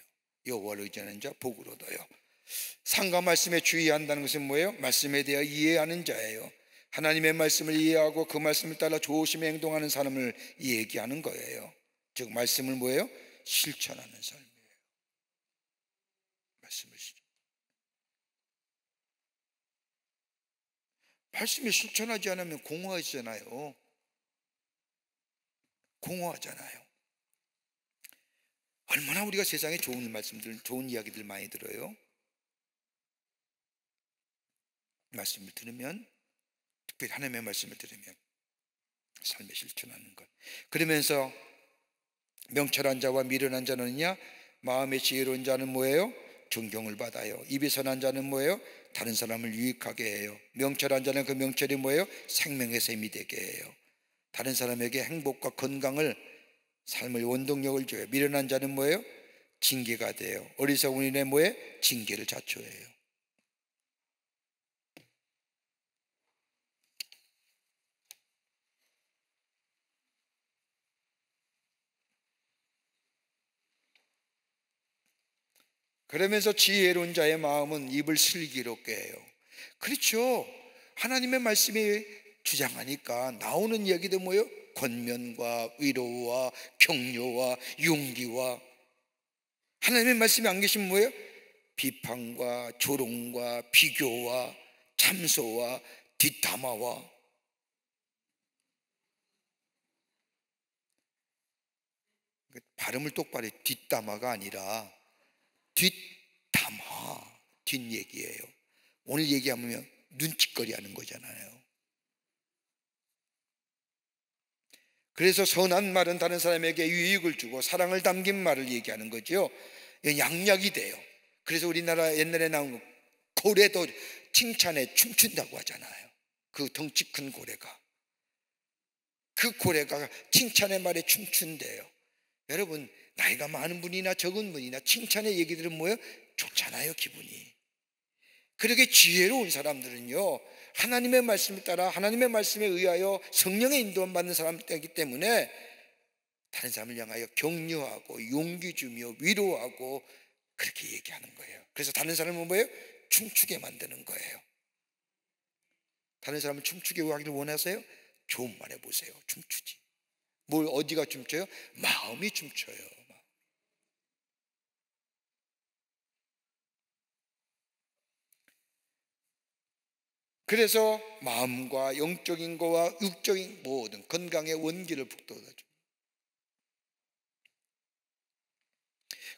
여호와를 의지하는 자 복을 얻어요. 상과 말씀에 주의한다는 것은 뭐예요? 말씀에 대해 이해하는 자예요. 하나님의 말씀을 이해하고 그 말씀을 따라 조심히 행동하는 사람을 얘기하는 거예요. 즉 말씀을 뭐예요? 실천하는 삶이에요. 말씀을 실천하지 않으면 공허하잖아요. 얼마나 우리가 세상에 좋은 말씀들, 좋은 이야기들 많이 들어요. 말씀을 들으면, 특별히 하나님의 말씀을 들으면 삶에 실천하는 것. 그러면서 명철한 자와 미련한 자는요, 마음의 지혜로운 자는 뭐예요? 존경을 받아요. 입이 선한 자는 뭐예요? 다른 사람을 유익하게 해요. 명철한 자는 그 명철이 뭐예요? 생명의 샘이 되게 해요. 다른 사람에게 행복과 건강을, 삶의 원동력을 줘요. 미련한 자는 뭐예요? 징계가 돼요. 어리석은 이는 뭐예요? 징계를 자초해요. 그러면서 지혜로운 자의 마음은 입을 슬기롭게 해요. 그렇죠. 하나님의 말씀이 주장하니까 나오는 이야기도 뭐예요? 권면과 위로와 격려와 용기와, 하나님의 말씀이 안 계시면 뭐예요? 비판과 조롱과 비교와 참소와 뒷담화와. 발음을 똑바로 해. 뒷담화가 아니라 뒷담화, 뒷얘기예요. 오늘 얘기하면 눈치거리 하는 거잖아요. 그래서 선한 말은 다른 사람에게 유익을 주고 사랑을 담긴 말을 얘기하는 거죠. 양약이 돼요. 그래서 우리나라 옛날에 나온 고래도 칭찬에 춤춘다고 하잖아요. 그 덩치 큰 고래가, 그 고래가 칭찬의 말에 춤춘대요. 여러분, 나이가 많은 분이나 적은 분이나 칭찬의 얘기 들으면 뭐예요? 좋잖아요, 기분이. 그렇게 지혜로운 사람들은요, 하나님의 말씀을 따라 하나님의 말씀에 의하여 성령의 인도만 받는 사람이기 때문에 다른 사람을 향하여 격려하고 용기 주며 위로하고 그렇게 얘기하는 거예요. 그래서 다른 사람은 뭐예요? 춤추게 만드는 거예요. 다른 사람을 춤추게 하기를 원하세요? 좋은 말 해보세요. 춤추지. 뭘 어디가 춤춰요? 마음이 춤춰요. 그래서 마음과 영적인 거와 육적인 모든 건강의 원기를 북돋아줘.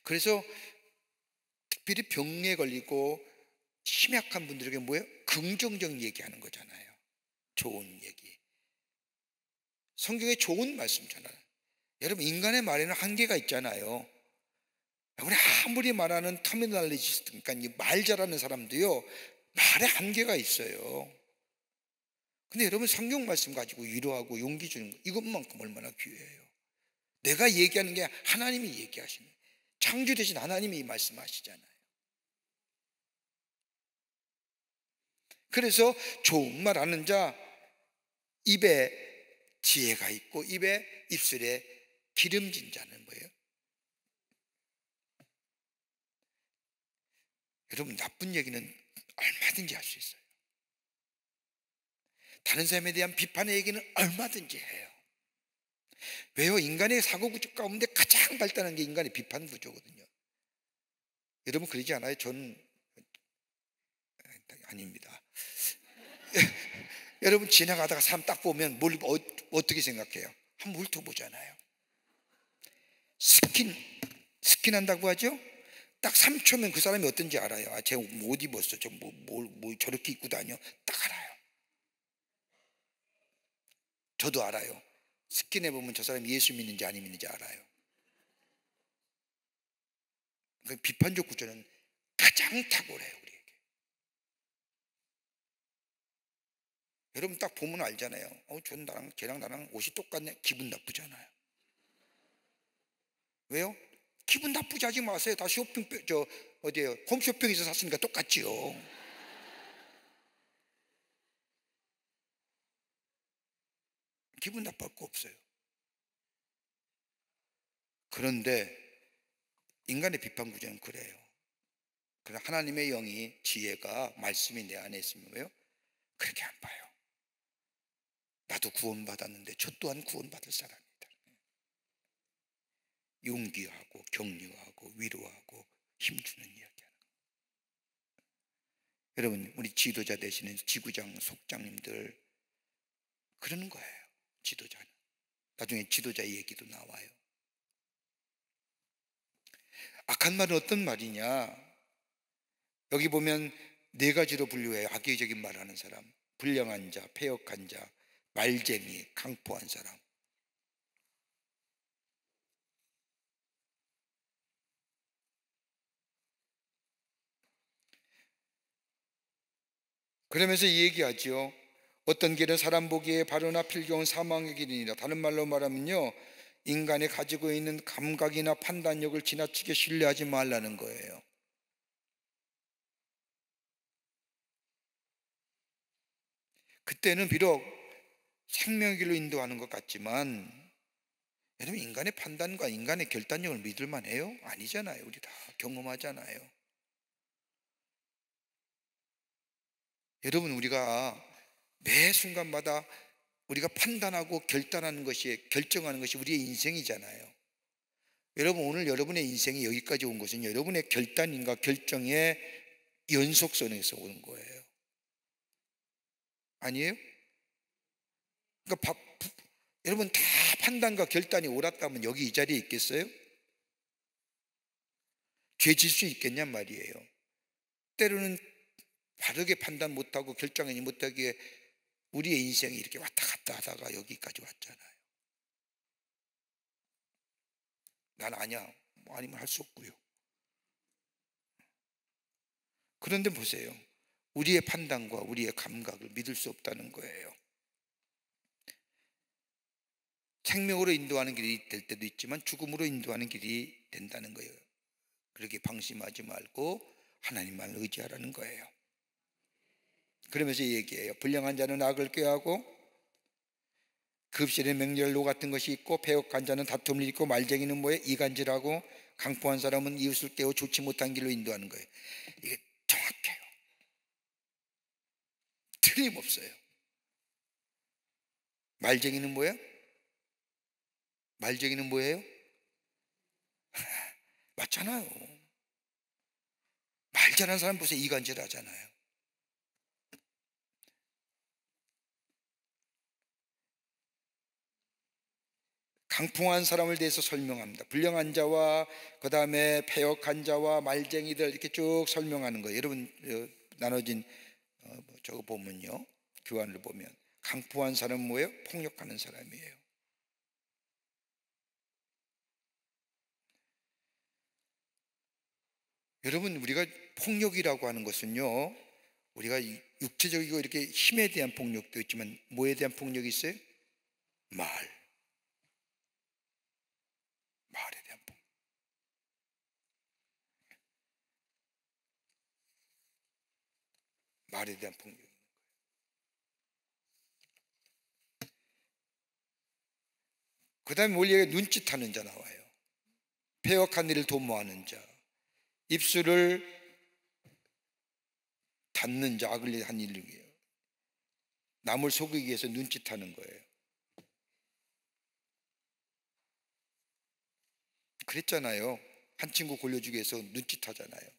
그래서 특별히 병에 걸리고 심약한 분들에게 뭐예요? 긍정적 얘기하는 거잖아요. 좋은 얘기. 성경에 좋은 말씀잖아요. 여러분, 인간의 말에는 한계가 있잖아요. 우리 아무리 말하는 터미널리지스트, 그러니까 말 잘하는 사람도요, 말에 한계가 있어요. 근데 여러분, 성경 말씀 가지고 위로하고 용기 주는 거, 이것만큼 얼마나 귀해요. 내가 얘기하는 게 하나님이 얘기하시는 거예요. 창조 대신 하나님이 말씀하시잖아요. 그래서 좋은 말 하는 자, 입에 지혜가 있고 입술에 기름진 자는 뭐예요? 여러분, 나쁜 얘기는 얼마든지 할 수 있어요. 다른 사람에 대한 비판의 얘기는 얼마든지 해요. 왜요? 인간의 사고 구조 가운데 가장 발달한 게 인간의 비판 구조거든요. 여러분, 그러지 않아요? 저는 아닙니다. 여러분, 지나가다가 사람 딱 보면 뭘 어떻게 생각해요? 한번 훑어보잖아요. 스킨한다고 하죠? 딱 3초면 그 사람이 어떤지 알아요. 아, 쟤 옷 입었어. 저 뭐 저렇게 입고 다녀. 딱 알아요. 저도 알아요. 스킨해보면 저 사람이 예수 믿는지 안 믿는지 알아요. 그 비판적 구조는 가장 탁월해요, 우리에게. 여러분 딱 보면 알잖아요. 저는 걔랑 나랑 옷이 똑같네. 기분 나쁘잖아요. 왜요? 기분 나쁘지 하지 마세요. 다 어디에요? 홈쇼핑에서 샀으니까 똑같지요. 기분 나쁠 거 없어요. 그런데 인간의 비판 구조는 그래요. 그러나 하나님의 영이, 지혜가, 말씀이 내 안에 있으면 왜요? 그렇게 안 봐요. 나도 구원받았는데 저 또한 구원받을 사람이다. 용기하고 격려하고 위로하고 힘주는 이야기하는 거예요. 여러분, 우리 지도자 되시는 지구장 속장님들 그러는 거예요. 지도자는. 나중에 지도자 얘기도 나와요. 악한 말은 어떤 말이냐? 여기 보면 네 가지로 분류해요. 악의적인 말하는 사람, 불량한 자, 패역한 자, 말쟁이, 강포한 사람. 그러면서 이 얘기하죠. 어떤 길은 사람 보기에 바르나 필경은 사망의 길이니라. 다른 말로 말하면요, 인간이 가지고 있는 감각이나 판단력을 지나치게 신뢰하지 말라는 거예요. 그때는 비록 생명의 길로 인도하는 것 같지만, 여러분, 인간의 판단과 인간의 결단력을 믿을 만해요? 아니잖아요. 우리 다 경험하잖아요. 여러분, 우리가 매 순간마다 우리가 판단하고 결정하는 것이 우리의 인생이잖아요. 여러분, 오늘 여러분의 인생이 여기까지 온 것은 여러분의 결단인가 결정의 연속선에서 오는 거예요. 아니에요? 그러니까 여러분 다 판단과 결단이 옳았다면 여기 이 자리에 있겠어요? 죄 질 수 있겠냔 말이에요. 때로는 바르게 판단 못하고 결정하지 못하기에 우리의 인생이 이렇게 왔다 갔다 하다가 여기까지 왔잖아요. 난 아니야, 뭐 아니면 할 수 없고요. 그런데 보세요, 우리의 판단과 우리의 감각을 믿을 수 없다는 거예요. 생명으로 인도하는 길이 될 때도 있지만 죽음으로 인도하는 길이 된다는 거예요. 그렇게 방심하지 말고 하나님만 의지하라는 거예요. 그러면서 얘기해요. 불량한 자는 악을 꾀하고 급실의 맹렬로 같은 것이 있고 패역한 자는 다툼을 일으키고 말쟁이는 뭐에 이간질하고 강포한 사람은 이웃을 깨워 좋지 못한 길로 인도하는 거예요. 이게 정확해요. 틀림없어요. 말쟁이는 뭐예요? 말쟁이는 뭐예요? 맞잖아요. 말 잘하는 사람 보세요. 이간질 하잖아요. 강풍한 사람을 대해서 설명합니다. 불량한 자와 그 다음에 패역한 자와 말쟁이들 이렇게 쭉 설명하는 거예요. 여러분 나눠진 저거 보면요, 교환을 보면 강포한 사람은 뭐예요? 폭력하는 사람이에요. 여러분, 우리가 폭력이라고 하는 것은요, 우리가 육체적이고 이렇게 힘에 대한 폭력도 있지만 뭐에 대한 폭력이 있어요? 말에 대한 폭력. 말에 대한 폭력이 있는 거예요. 그 다음에 원래 눈짓하는 자 나와요. 패역한 일을 도모하는 자, 입술을 닫는 자, 악을 한 일이에요. 남을 속이기 위해서 눈짓하는 거예요. 그랬잖아요. 한 친구 골려주기 위해서 눈짓하잖아요.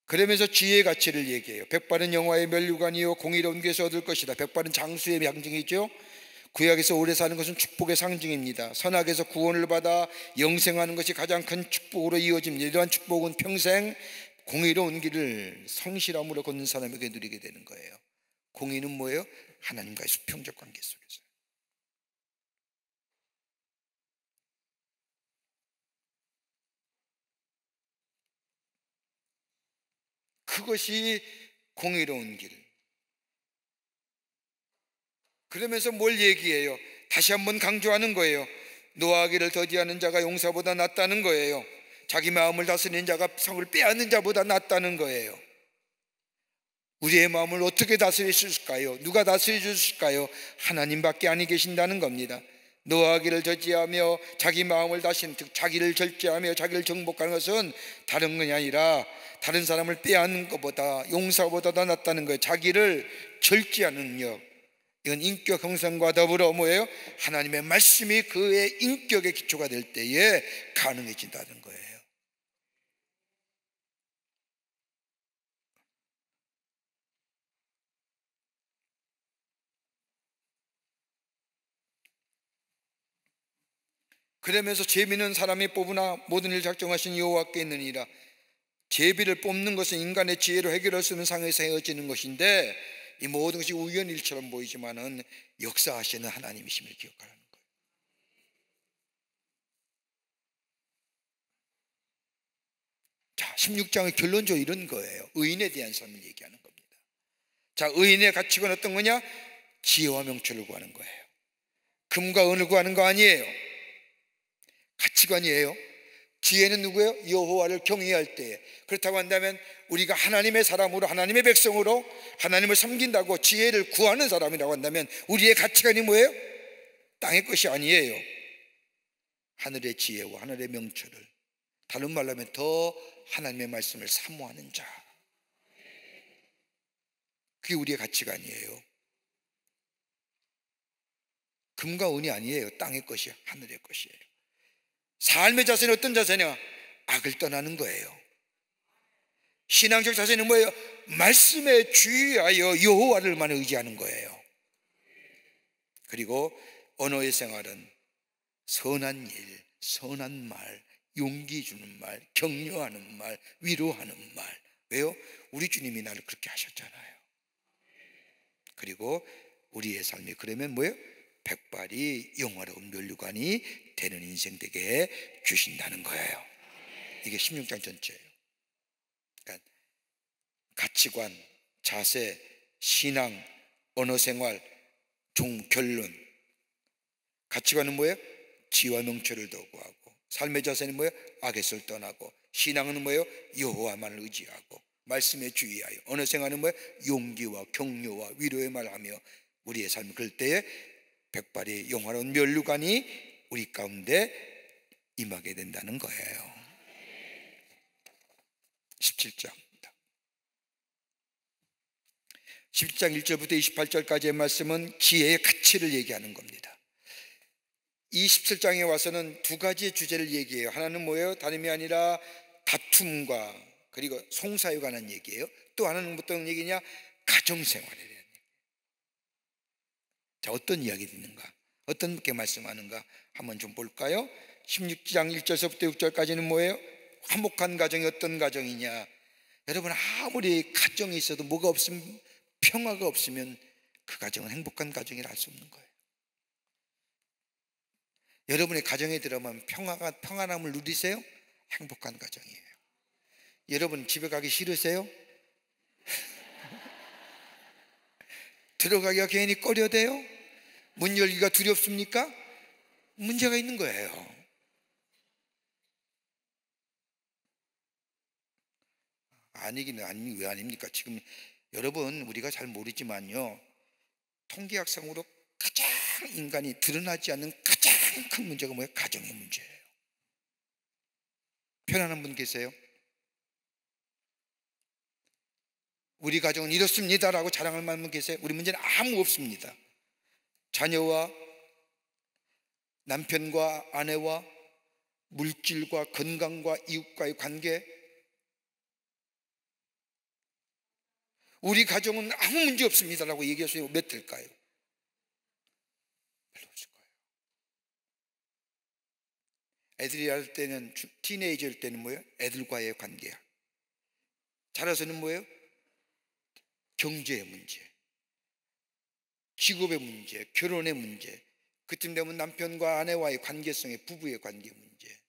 그러면서 지혜의 가치를 얘기해요. 백발은 영화의 면류관이요 공의로운 것에서 얻을 것이다. 백발은 장수의 명징이죠. 구약에서 오래 사는 것은 축복의 상징입니다. 선악에서 구원을 받아 영생하는 것이 가장 큰 축복으로 이어집니다. 이러한 축복은 평생 공의로운 길을 성실함으로 걷는 사람에게 누리게 되는 거예요. 공의는 뭐예요? 하나님과의 수평적 관계 속에서. 그것이 공의로운 길. 그러면서 뭘 얘기해요? 다시 한번 강조하는 거예요. 노하기를 더디하는 자가 용사보다 낫다는 거예요. 자기 마음을 다스리는 자가 성을 빼앗는 자보다 낫다는 거예요. 우리의 마음을 어떻게 다스릴 수 있을까요? 누가 다스려 주실까요? 하나님밖에 아니 계신다는 겁니다. 노하기를 저지하며 자기 마음을 다스리는, 즉 자기를 절제하며 자기를 정복하는 것은 다른 것이 아니라 다른 사람을 빼앗는 것보다, 용사보다 더 낫다는 거예요. 자기를 절제하는 능력, 이건 인격 형성과 더불어 뭐예요? 하나님의 말씀이 그의 인격의 기초가 될 때에 가능해진다는 거예요. 그러면서 제비는 사람이 뽑으나 모든 일 작정하신 여호와께 있느니라. 제비를 뽑는 것은 인간의 지혜로 해결할 수 있는 상황에서 헤어지는 것인데, 이 모든 것이 우연일처럼 보이지만은 역사하시는 하나님이심을 기억하라는 거예요. 자, 16장의 결론적으로 이런 거예요. 의인에 대한 삶을 얘기하는 겁니다. 자, 의인의 가치관 어떤 거냐? 지혜와 명철을 구하는 거예요. 금과 은을 구하는 거 아니에요. 가치관이에요. 지혜는 누구예요? 여호와를 경외할 때에. 그렇다고 한다면 우리가 하나님의 사람으로, 하나님의 백성으로 하나님을 섬긴다고 지혜를 구하는 사람이라고 한다면 우리의 가치관이 뭐예요? 땅의 것이 아니에요. 하늘의 지혜와 하늘의 명철을, 다른 말로 하면 더 하나님의 말씀을 사모하는 자, 그게 우리의 가치관이에요. 금과 은이 아니에요. 땅의 것이 하늘의 것이에요. 삶의 자세는 어떤 자세냐? 악을 떠나는 거예요. 신앙적 자세는 뭐예요? 말씀에 주의하여 여호와를만 의지하는 거예요. 그리고 언어의 생활은 선한 일, 선한 말, 용기 주는 말, 격려하는 말, 위로하는 말. 왜요? 우리 주님이 나를 그렇게 하셨잖아요. 그리고 우리의 삶이 그러면 뭐예요? 백발이 영화로운 면류관이 되는 인생 되게 주신다는 거예요. 이게 16장 전체예요. 그러니까 가치관, 자세, 신앙, 언어생활, 결론. 가치관은 뭐예요? 지혜와 명철을 더 구하고, 삶의 자세는 뭐예요? 악에서 떠나고, 신앙은 뭐예요? 여호와만을 의지하고, 말씀에 주의하여, 언어생활은 뭐예요? 용기와 격려와 위로의 말하며 우리의 삶을 그럴 때에 백발이 영화로운 면류관이 우리 가운데 임하게 된다는 거예요. 17장입니다. 17장 1절부터 28절까지의 말씀은 지혜의 가치를 얘기하는 겁니다. 이 17장에 와서는 두 가지의 주제를 얘기해요. 하나는 뭐예요? 다름이 아니라 다툼과 그리고 송사에 관한 얘기예요. 또 하나는 어떤 얘기냐? 가정생활에 대한 얘기. 자, 어떤 이야기가 있는가? 어떤 게 말씀하는가? 한번 좀 볼까요? 16장 1절서부터 6절까지는 뭐예요? 화목한 가정이 어떤 가정이냐? 여러분, 아무리 가정이 있어도 뭐가 없으면, 평화가 없으면 그 가정은 행복한 가정이라 할 수 없는 거예요. 여러분의 가정에 들어가면 평안함을 누리세요? 행복한 가정이에요. 여러분 집에 가기 싫으세요? 들어가기가 괜히 꺼려돼요? 문 열기가 두렵습니까? 문제가 있는 거예요. 아니기는 왜 아닙니까? 지금 여러분, 우리가 잘 모르지만요, 통계학상으로 가장 인간이 드러나지 않는 가장 큰 문제가 뭐예요? 가정의 문제예요. 편안한 분 계세요? 우리 가정은 이렇습니다라고 자랑할 만한 분 계세요? 우리 문제는 아무 없습니다. 자녀와 남편과 아내와 물질과 건강과 이웃과의 관계, 우리 가정은 아무 문제 없습니다라고 얘기하세요. 몇 대일까요? 애들이 할 때는, 티네이저일 때는 뭐예요? 애들과의 관계야. 자라서는 뭐예요? 경제의 문제, 직업의 문제, 결혼의 문제, 그쯤 되면 남편과 아내와의 관계성의, 부부의 관계 문제,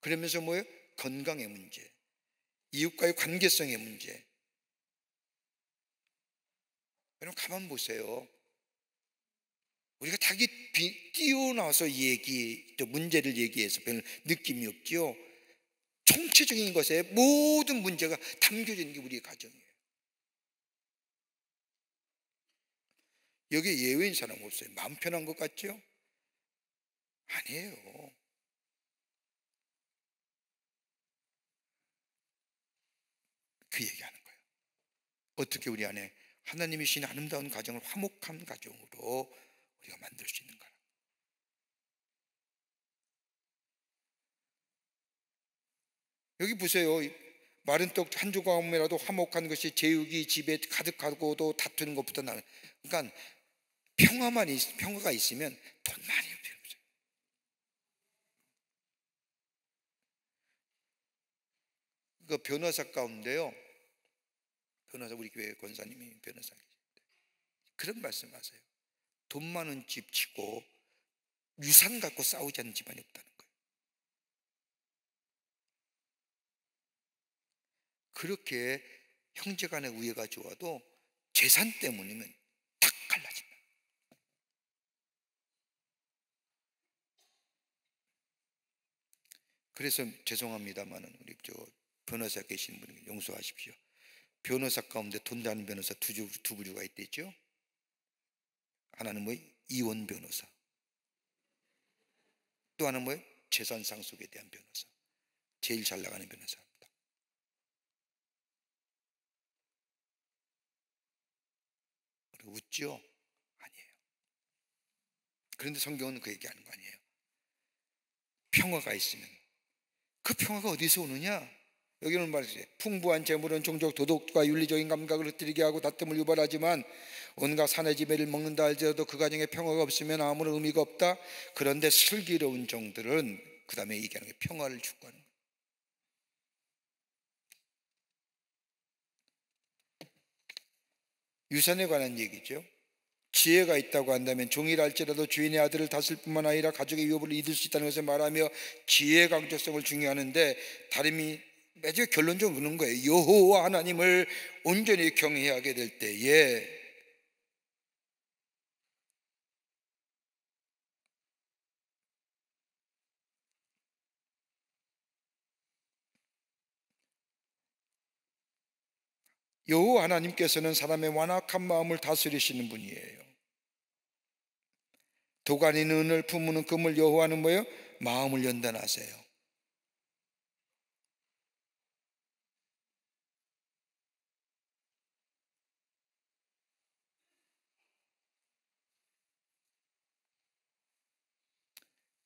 그러면서 뭐예요? 건강의 문제, 이웃과의 관계성의 문제. 여러분 가만 보세요. 우리가 다 뛰어나와서 문제를 얘기해서 별 느낌이 없죠. 총체적인 것에 모든 문제가 담겨져 있는 게 우리의 가정이에요. 여기에 예외인 사람 없어요. 마음 편한 것 같죠? 아니에요. 그 얘기하는 거예요. 어떻게 우리 안에 하나님이 주신 아름다운 가정을 화목한 가정으로 우리가 만들 수 있는가? 여기 보세요. 마른 떡 한 조각이라도 화목한 것이 제육이 집에 가득하고도 다투는 것보다 나은. 그러니까 평화가 있으면 돈 많이 필요 없어요. 그 변호사 가운데요, 변호사, 우리 교회 권사님이 변호사, 그런 말씀하세요. 돈 많은 집 치고 유산 갖고 싸우지 않는 집안이 없다는 거예요. 그렇게 형제간의 우애가 좋아도 재산 때문이면 딱 갈라진다. 그래서 죄송합니다만은 우리 변호사 계신 분에게 용서하십시오. 변호사 가운데 돈 많은 변호사 두 부류가 있댔죠. 하나는 뭐예요? 이혼 변호사. 또 하나는 뭐예요? 재산 상속에 대한 변호사. 제일 잘 나가는 변호사입니다. 웃죠? 아니에요. 그런데 성경은 그 얘기하는 거 아니에요. 평화가 있으면, 그 평화가 어디서 오느냐? 여기는 말이죠. 풍부한 재물은 종족 도덕과 윤리적인 감각을 흩뜨리게 하고 다툼을 유발하지만 온갖 산의 지배를 먹는다 할지라도 그 가정에 평화가 없으면 아무런 의미가 없다. 그런데 슬기로운 종들은 그 다음에 얘기하는 게 평화를 추구하는 거예요. 유산에 관한 얘기죠. 지혜가 있다고 한다면 종이랄지라도 주인의 아들을 다스릴 뿐만 아니라 가족의 위협을 이길 수 있다는 것을 말하며 지혜의 강조성을 중요하는데, 다름이 매주 결론적으로 그런 거예요. 여호와 하나님을 온전히 경외하게 될 때에 여호와 하나님께서는 사람의 완악한 마음을 다스리시는 분이에요. 도가니는 은을, 품으는 금을, 여호와는 뭐예요? 마음을 연단하세요.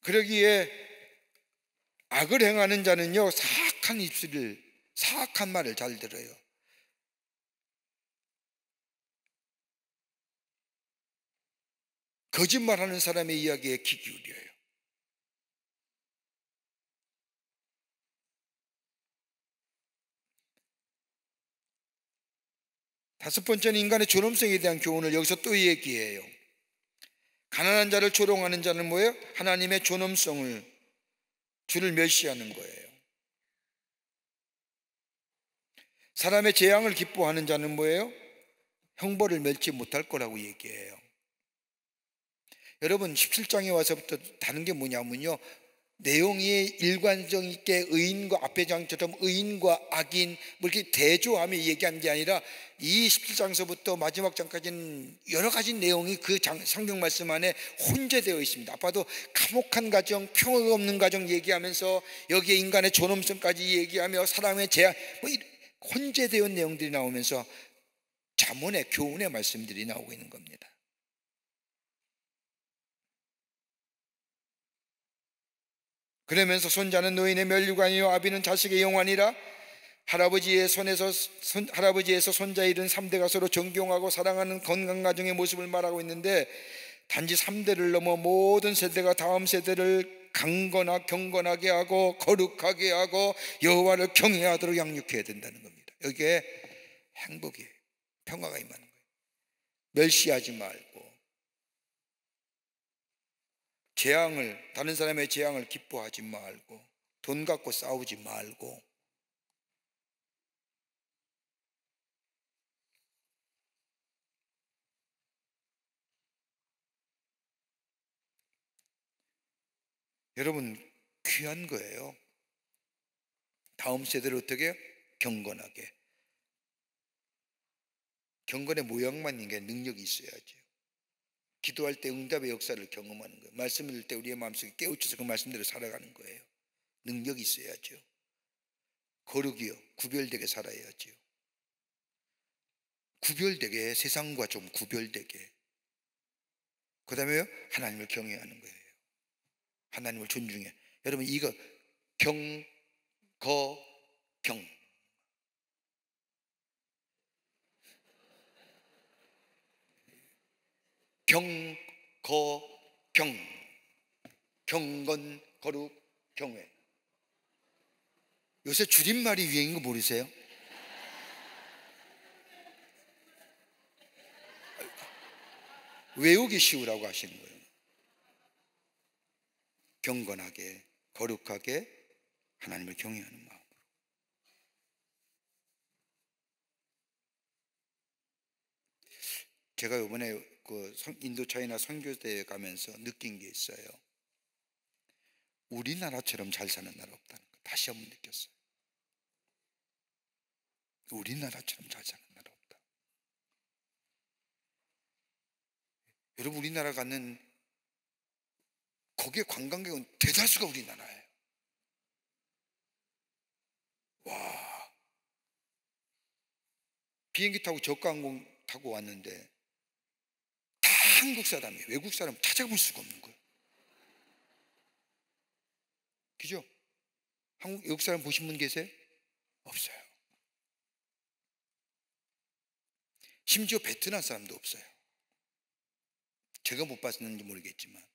그러기에 악을 행하는 자는요, 사악한 말을 잘 들어요. 거짓말하는 사람의 이야기에 귀 기울여요. 다섯 번째는 인간의 존엄성에 대한 교훈을 여기서 또 얘기해요. 가난한 자를 조롱하는 자는 뭐예요? 하나님의 존엄성을, 주를 멸시하는 거예요. 사람의 재앙을 기뻐하는 자는 뭐예요? 형벌을 맺지 못할 거라고 얘기해요. 여러분 17장에 와서부터 다른 게 뭐냐면요, 내용이 일관성 있게 의인과 앞의 장처럼 의인과 악인 뭐 이렇게 대조하며 얘기한 게 아니라 이 17장서부터 마지막 장까지는 여러 가지 내용이 그 성경 말씀 안에 혼재되어 있습니다. 아빠도 감옥한 가정, 평화가 없는 가정 얘기하면서 여기에 인간의 존엄성까지 얘기하며 사람의 재앙, 뭐 혼재되어 있는 내용들이 나오면서 잠언의 교훈의 말씀들이 나오고 있는 겁니다. 그러면서 손자는 노인의 면류관이요 아비는 자식의 영환이라. 할아버지에서 손자에 이른 3대가 서로 존경하고 사랑하는 건강 가정의 모습을 말하고 있는데, 단지 3대를 넘어 모든 세대가 다음 세대를 강건하 경건하게 하고 거룩하게 하고 여호와를 경외하도록 양육해야 된다는 겁니다. 여기에 행복이에요. 평화가 임하는 거예요. 멸시하지 말고, 다른 사람의 재앙을 기뻐하지 말고, 돈 갖고 싸우지 말고. 여러분, 귀한 거예요. 다음 세대를 어떻게 해요? 경건하게. 경건의 모양만 있는 게 능력이 있어야죠. 기도할 때 응답의 역사를 경험하는 거예요. 말씀을 들을 때 우리의 마음속에 깨우쳐서 그 말씀대로 살아가는 거예요. 능력이 있어야죠. 거룩이요, 구별되게 살아야죠. 구별되게, 세상과 좀 구별되게. 그 다음에 하나님을 경외하는 거예요. 하나님을 존중해. 여러분, 이거 경, 거, 경. 경, 거, 경. 경건, 거룩, 경외. 요새 줄임말이 유행인 거 모르세요? 외우기 쉬우라고 하시는 거예요. 경건하게, 거룩하게 하나님을 경외하는 마음으로. 제가 이번에 인도 차이나 선교대에 가면서 느낀 게 있어요. 우리나라처럼 잘 사는 나라 없다는 거 다시 한번 느꼈어요. 우리나라처럼 잘 사는 나라 없다. 여러분, 우리나라 가는 거기에 관광객은 대다수가 우리나라예요. 와, 비행기 타고 저가항공 타고 왔는데 다 한국 사람이에요. 외국 사람 찾아볼 수가 없는 거예요. 그죠? 외국 사람 보신 분 계세요? 없어요. 심지어 베트남 사람도 없어요. 제가 못 봤는지 모르겠지만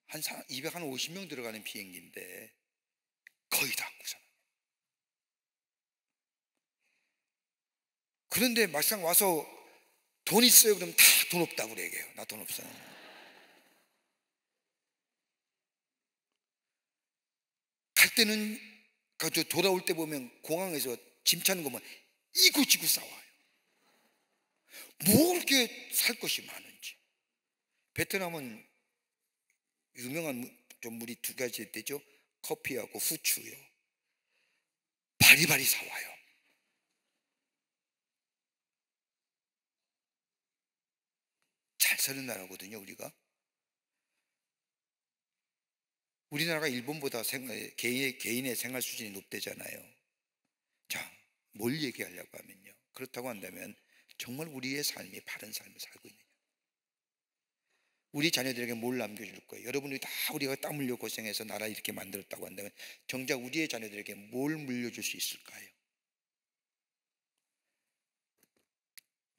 한 250명 들어가는 비행기인데 거의 다 한국 사람. 그런데 막상 와서 돈 있어요? 그러면 다 돈 없다고 얘기해요. 나 돈 없어요. 갈 때는 돌아올 때 보면 공항에서 짐 차는 거면 이고지고 싸워요. 뭐 그렇게 살 것이 많은지. 베트남은 유명한 좀 물이 두 가지 되죠. 커피하고 후추요. 바리바리 사와요. 잘 사는 나라거든요. 우리나라가 일본보다 개인의 생활 수준이 높대잖아요. 자, 뭘 얘기하려고 하면요, 그렇다고 한다면 정말 우리의 삶이 바른 삶을 살고 있느냐, 우리 자녀들에게 뭘 남겨줄 거예요? 여러분이 다 우리가 땀 흘려 고생해서 나라 이렇게 만들었다고 한다면 정작 우리의 자녀들에게 뭘 물려줄 수 있을까요?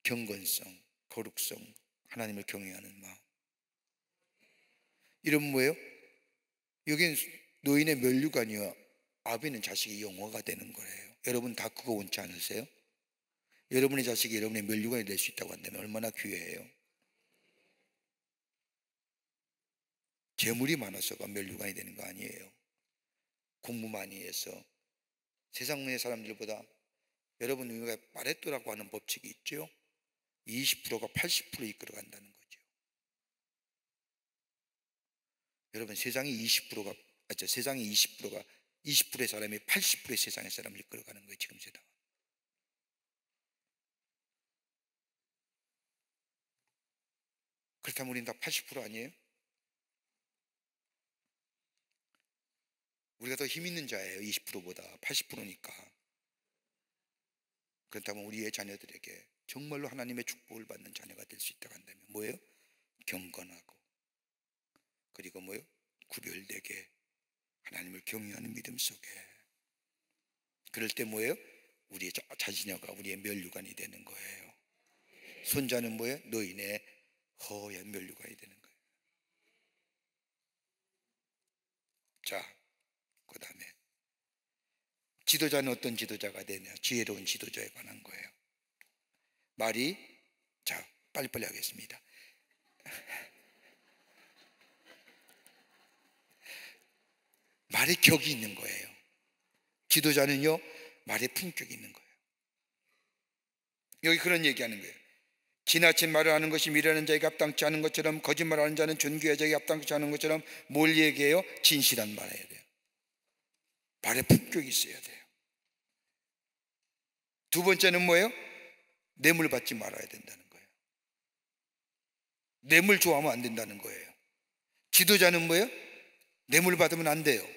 경건성, 거룩성, 하나님을 경외하는 마음. 이런 뭐예요? 여긴 노인의 면류관이요, 아비는 자식이 영화가 되는 거예요. 여러분 다 그거 원치 않으세요? 여러분의 자식이 여러분의 면류관이 될 수 있다고 한다면 얼마나 귀해요? 재물이 많아서가 면류관이 되는 거 아니에요. 공부 많이 해서 세상의 사람들보다, 여러분 우리가 파레토라고 하는 법칙이 있죠. 20%가 80% 이끌어간다는 거죠. 여러분, 세상의 20%가 20%의 사람이 80%의 세상의 사람을 이끌어가는 거예요. 지금 세상. 그렇다면 우리는 다 80% 아니에요? 우리가 더 힘 있는 자예요. 20%보다 80%니까. 그렇다면 우리의 자녀들에게 정말로 하나님의 축복을 받는 자녀가 될 수 있다고 한다면 뭐예요? 경건하고, 그리고 뭐예요? 구별되게 하나님을 경외하는 믿음 속에. 그럴 때 뭐예요? 우리의 자녀가 우리의 면류관이 되는 거예요. 손자는 뭐예요? 노인의 허연 면류관이 되는 거예요. 자, 그 다음에 지도자는 어떤 지도자가 되냐? 지혜로운 지도자에 관한 거예요. 말이, 자, 빨리빨리 하겠습니다. 말에 격이 있는 거예요. 지도자는요, 말에 품격이 있는 거예요. 여기 그런 얘기하는 거예요. 지나친 말을 하는 것이 미련한 자에게 합당치 않은 것처럼, 거짓말하는 자는 존귀한 자에게 합당치 않은 것처럼 뭘 얘기해요? 진실한 말 해야 돼요. 말에 품격이 있어야 돼요. 두 번째는 뭐예요? 뇌물 받지 말아야 된다는 거예요. 뇌물 좋아하면 안 된다는 거예요. 지도자는 뭐예요? 뇌물 받으면 안 돼요.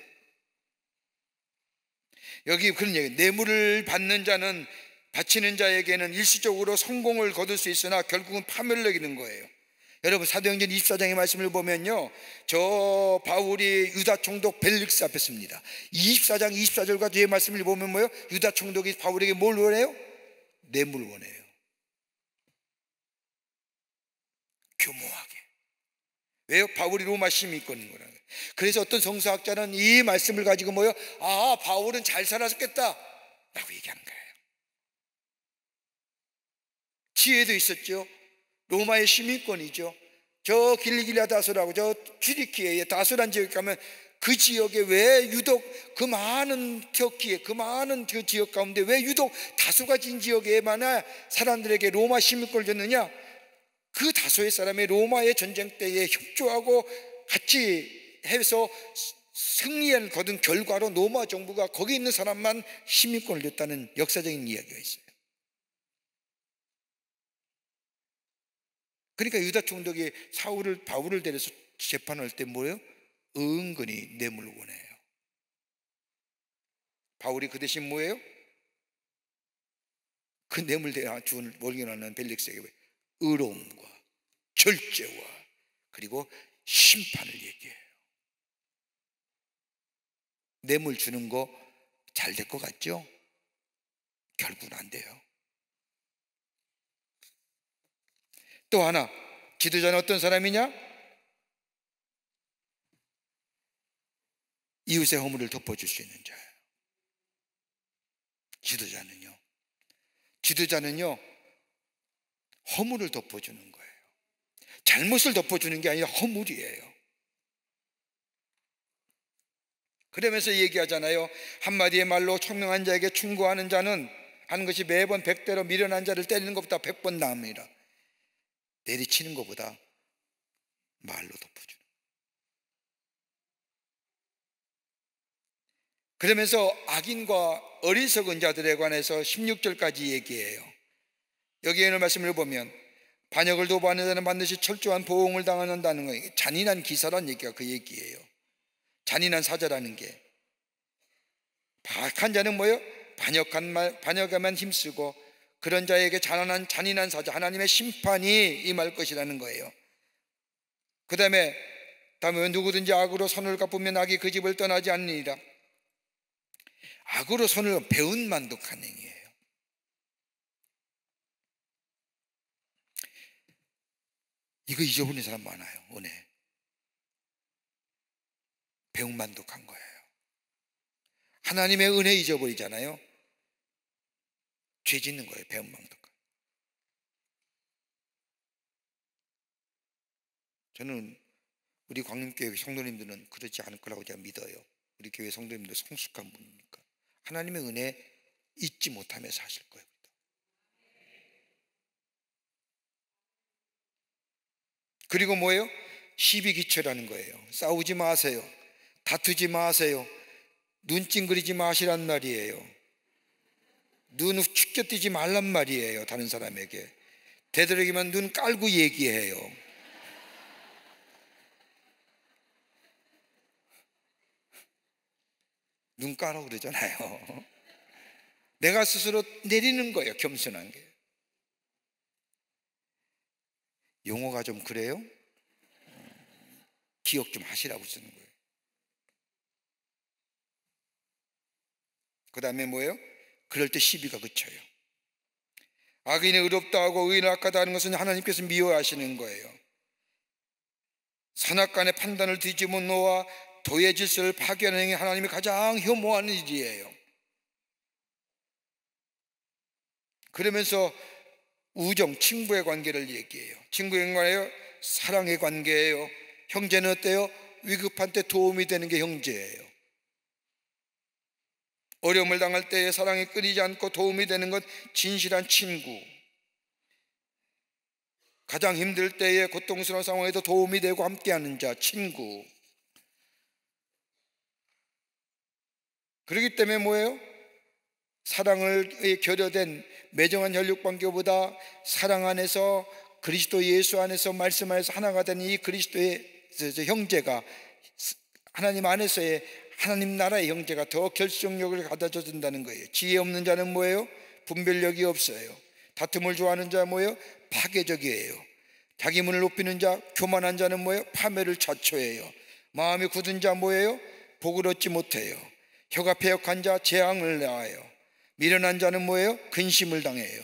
여기 그런 얘기, 뇌물을 받는 자는, 바치는 자에게는 일시적으로 성공을 거둘 수 있으나 결국은 파멸을 내기는 거예요. 여러분, 사도행전 24장의 말씀을 보면요, 저 바울이 유다 총독 벨릭스 앞에 씁니다. 24장 24절과 뒤에 말씀을 보면 뭐예요? 유다 총독이 바울에게 뭘 원해요? 뇌물을 원해요. 교모하게. 왜요? 바울이 로마 시민권인 거라는 거예요. 그래서 어떤 성서학자는 이 말씀을 가지고 뭐예요? 아, 바울은 잘 살았겠다 라고 얘기하는 거예요. 지혜도 있었죠. 로마의 시민권이죠. 저 길리기아 다소라고, 저 튀르키예의 다소란 지역에 가면 그 지역에 왜 유독 그 많은 터키에 그 많은 그 지역 가운데 왜 유독 다소가 진 지역에만 사람들에게 로마 시민권을 줬느냐? 그 다소의 사람이 로마의 전쟁 때에 협조하고 같이 해서 승리를 거둔 결과로 로마 정부가 거기 있는 사람만 시민권을 줬다는 역사적인 이야기가 있어요. 그러니까 유다 총독이 바울을 데려서 재판할 때 뭐예요? 은근히 뇌물을 원해요. 바울이 그 대신 뭐예요? 그 뇌물 준 월경하는 벨릭스에게 의로움과 절제와 그리고 심판을 얘기해요. 뇌물 주는 거 잘 될 것 같죠? 결국은 안 돼요. 또 하나, 지도자는 어떤 사람이냐? 이웃의 허물을 덮어줄 수 있는 자예요. 지도자는요 허물을 덮어주는 거예요. 잘못을 덮어주는 게 아니라 허물이에요. 그러면서 얘기하잖아요. 한마디의 말로 총명한 자에게 충고하는 자는 하는 것이 매번 100대로 미련한 자를 때리는 것보다 100번 나음이라. 내리치는 것보다 말로 덮어주는. 그러면서 악인과 어리석은 자들에 관해서 16절까지 얘기해요. 여기에 있는 말씀을 보면 반역을 도모하는 자는 반드시 철저한 보응을 당한다는 거예요. 잔인한 기사란 얘기가 그 얘기예요. 잔인한 사자라는 게. 박한 자는 뭐예요? 반역에만 힘쓰고 그런 자에게 잔인한 사자, 하나님의 심판이 임할 것이라는 거예요. 그 다음에 누구든지 악으로 선을 갚으면 악이 그 집을 떠나지 않으리라. 악으로 선을 배은 만독한 행위예요. 이거 잊어버리는 사람 많아요. 은혜 배은 만독한 거예요. 하나님의 은혜 잊어버리잖아요. 죄 짓는 거예요. 배은 만독. 저는 우리 광림교회 성도님들은 그렇지 않을 거라고 제가 믿어요. 우리 교회 성도님들 성숙한 분이니까 하나님의 은혜 잊지 못하며 사실 거예요. 그리고 뭐예요? 시비기초라는 거예요. 싸우지 마세요. 다투지 마세요. 눈 찡그리지 마시란 말이에요. 눈 축겨뛰지 말란 말이에요. 다른 사람에게 되도록이면 눈 깔고 얘기해요. 눈 까라고 그러잖아요. 내가 스스로 내리는 거예요. 겸손한 게. 용어가 좀 그래요? 기억 좀 하시라고 쓰는 거예요. 그 다음에 뭐예요? 그럴 때 시비가 그쳐요. 악인이 의롭다 하고 의인을 악하다 하는 것은 하나님께서 미워하시는 거예요. 선악간의 판단을 뒤집은 노와 도의 질서를 파괴하는 게 하나님이 가장 혐오하는 일이에요. 그러면서 우정, 친구의 관계를 얘기해요. 친구의 관계예요, 사랑의 관계예요. 형제는 어때요? 위급한 때 도움이 되는 게 형제예요. 어려움을 당할 때에 사랑이 끊이지 않고 도움이 되는 것, 진실한 친구. 가장 힘들 때에 고통스러운 상황에도 도움이 되고 함께하는 자, 친구. 그렇기 때문에 뭐예요? 사랑을 결여된 매정한 혈육관계보다 사랑 안에서, 그리스도 예수 안에서, 말씀 안에서 하나가 된 이 그리스도의 형제가, 하나님 안에서의 하나님 나라의 형제가 더 결속력을 가져다 준다는 거예요. 지혜 없는 자는 뭐예요? 분별력이 없어요. 다툼을 좋아하는 자 뭐예요? 파괴적이에요. 자기 문을 높이는 자, 교만한 자는 뭐예요? 파멸을 자초해요. 마음이 굳은 자 뭐예요? 복을 얻지 못해요. 혀가 패역한 자, 재앙을 낳아요. 미련한 자는 뭐예요? 근심을 당해요.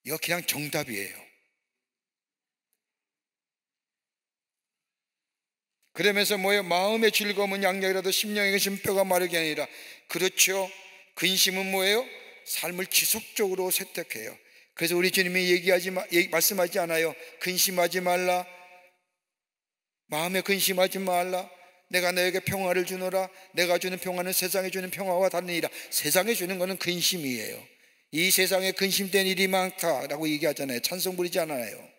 이거 그냥 정답이에요. 그러면서 뭐예요? 마음의 즐거움은 양약이라도 심령의 근심 뼈가 마르게 아니라. 그렇죠. 근심은 뭐예요? 삶을 지속적으로 세탁해요. 그래서 우리 주님이 말씀하지 않아요? 근심하지 말라, 마음에 근심하지 말라, 내가 너에게 평화를 주노라. 내가 주는 평화는 세상에 주는 평화와 다르니라. 세상에 주는 것은 근심이에요. 이 세상에 근심된 일이 많다라고 얘기하잖아요. 찬송 부리지 않아요.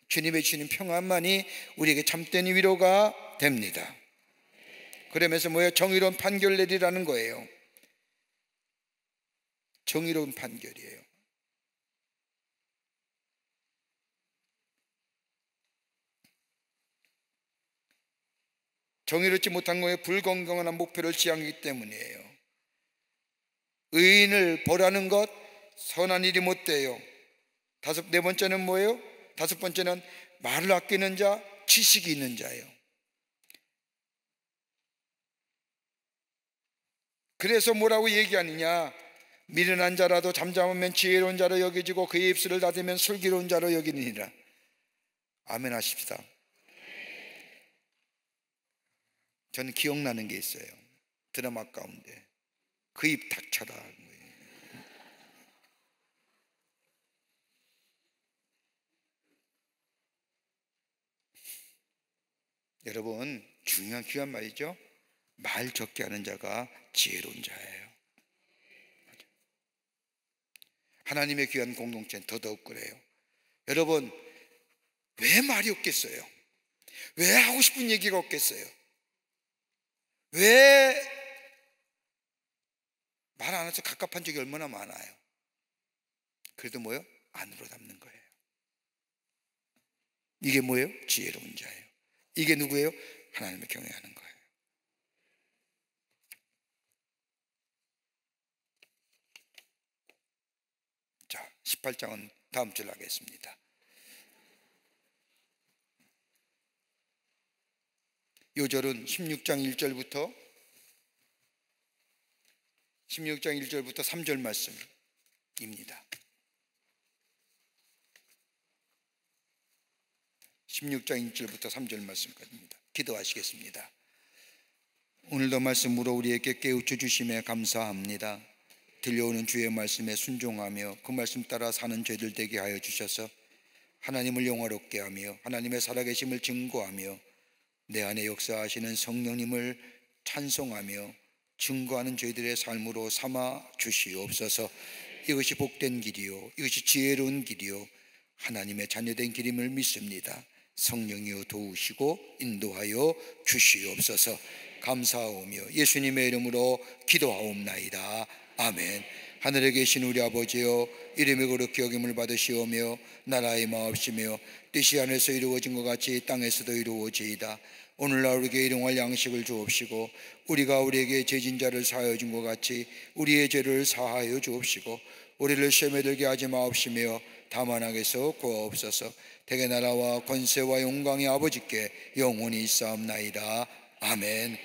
주님의 주시는 평안만이 우리에게 참된 위로가 됩니다. 그러면서 뭐예요? 정의로운 판결 내리라는 거예요. 정의로운 판결이에요. 정의롭지 못한 거에 불건강한 목표를 지향하기 때문이에요. 의인을 벌하는 것, 선한 일이 못 돼요. 네 번째는 뭐예요? 다섯 번째는 말을 아끼는 자, 지식이 있는 자예요. 그래서 뭐라고 얘기하느냐? 미련한 자라도 잠잠하면 지혜로운 자로 여겨지고 그의 입술을 닫으면 슬기로운 자로 여기느니라. 아멘 하십시다. 저는 기억나는 게 있어요. 드라마 가운데 그 입 닥쳐라. 여러분, 중요한 귀한 말이죠. 말 적게 하는 자가 지혜로운 자예요. 하나님의 귀한 공동체는 더더욱 그래요. 여러분, 왜 말이 없겠어요? 왜 하고 싶은 얘기가 없겠어요? 왜 말 안 해서 갑갑한 적이 얼마나 많아요. 그래도 뭐예요? 안으로 담는 거예요. 이게 뭐예요? 지혜로운 자예요. 이게 누구예요? 하나님을 경외하는 거예요. 자, 18장은 다음 주에 하겠습니다. 요절은 16장 1절부터 3절 말씀입니다. 16장 1절부터 3절 말씀까지입니다. 기도하시겠습니다. 오늘도 말씀으로 우리에게 깨우쳐 주심에 감사합니다. 들려오는 주의 말씀에 순종하며 그 말씀 따라 사는 저희들 되게 하여 주셔서 하나님을 영화롭게 하며 하나님의 살아계심을 증거하며 내 안에 역사하시는 성령님을 찬송하며 증거하는 저희들의 삶으로 삼아 주시옵소서. 이것이 복된 길이요, 이것이 지혜로운 길이요, 하나님의 자녀된 길임을 믿습니다. 성령이여 도우시고 인도하여 주시옵소서. 감사하오며 예수님의 이름으로 기도하옵나이다. 아멘. 하늘에 계신 우리 아버지여, 이름이 거룩히 여김을 받으시오며 나라의 마옵시며 뜻이 하늘에서 이루어진 것 같이 땅에서도 이루어지이다. 오늘날 우리에게 일용할 양식을 주옵시고 우리가 우리에게 죄진 자를 사하여 준 것 같이 우리의 죄를 사하여 주옵시고 우리를 시험에 들게 하지 마옵시며 다만 악에서 구하옵소서. 대개 나라와 권세와 영광이 아버지께 영원히 있사옵나이다. 아멘.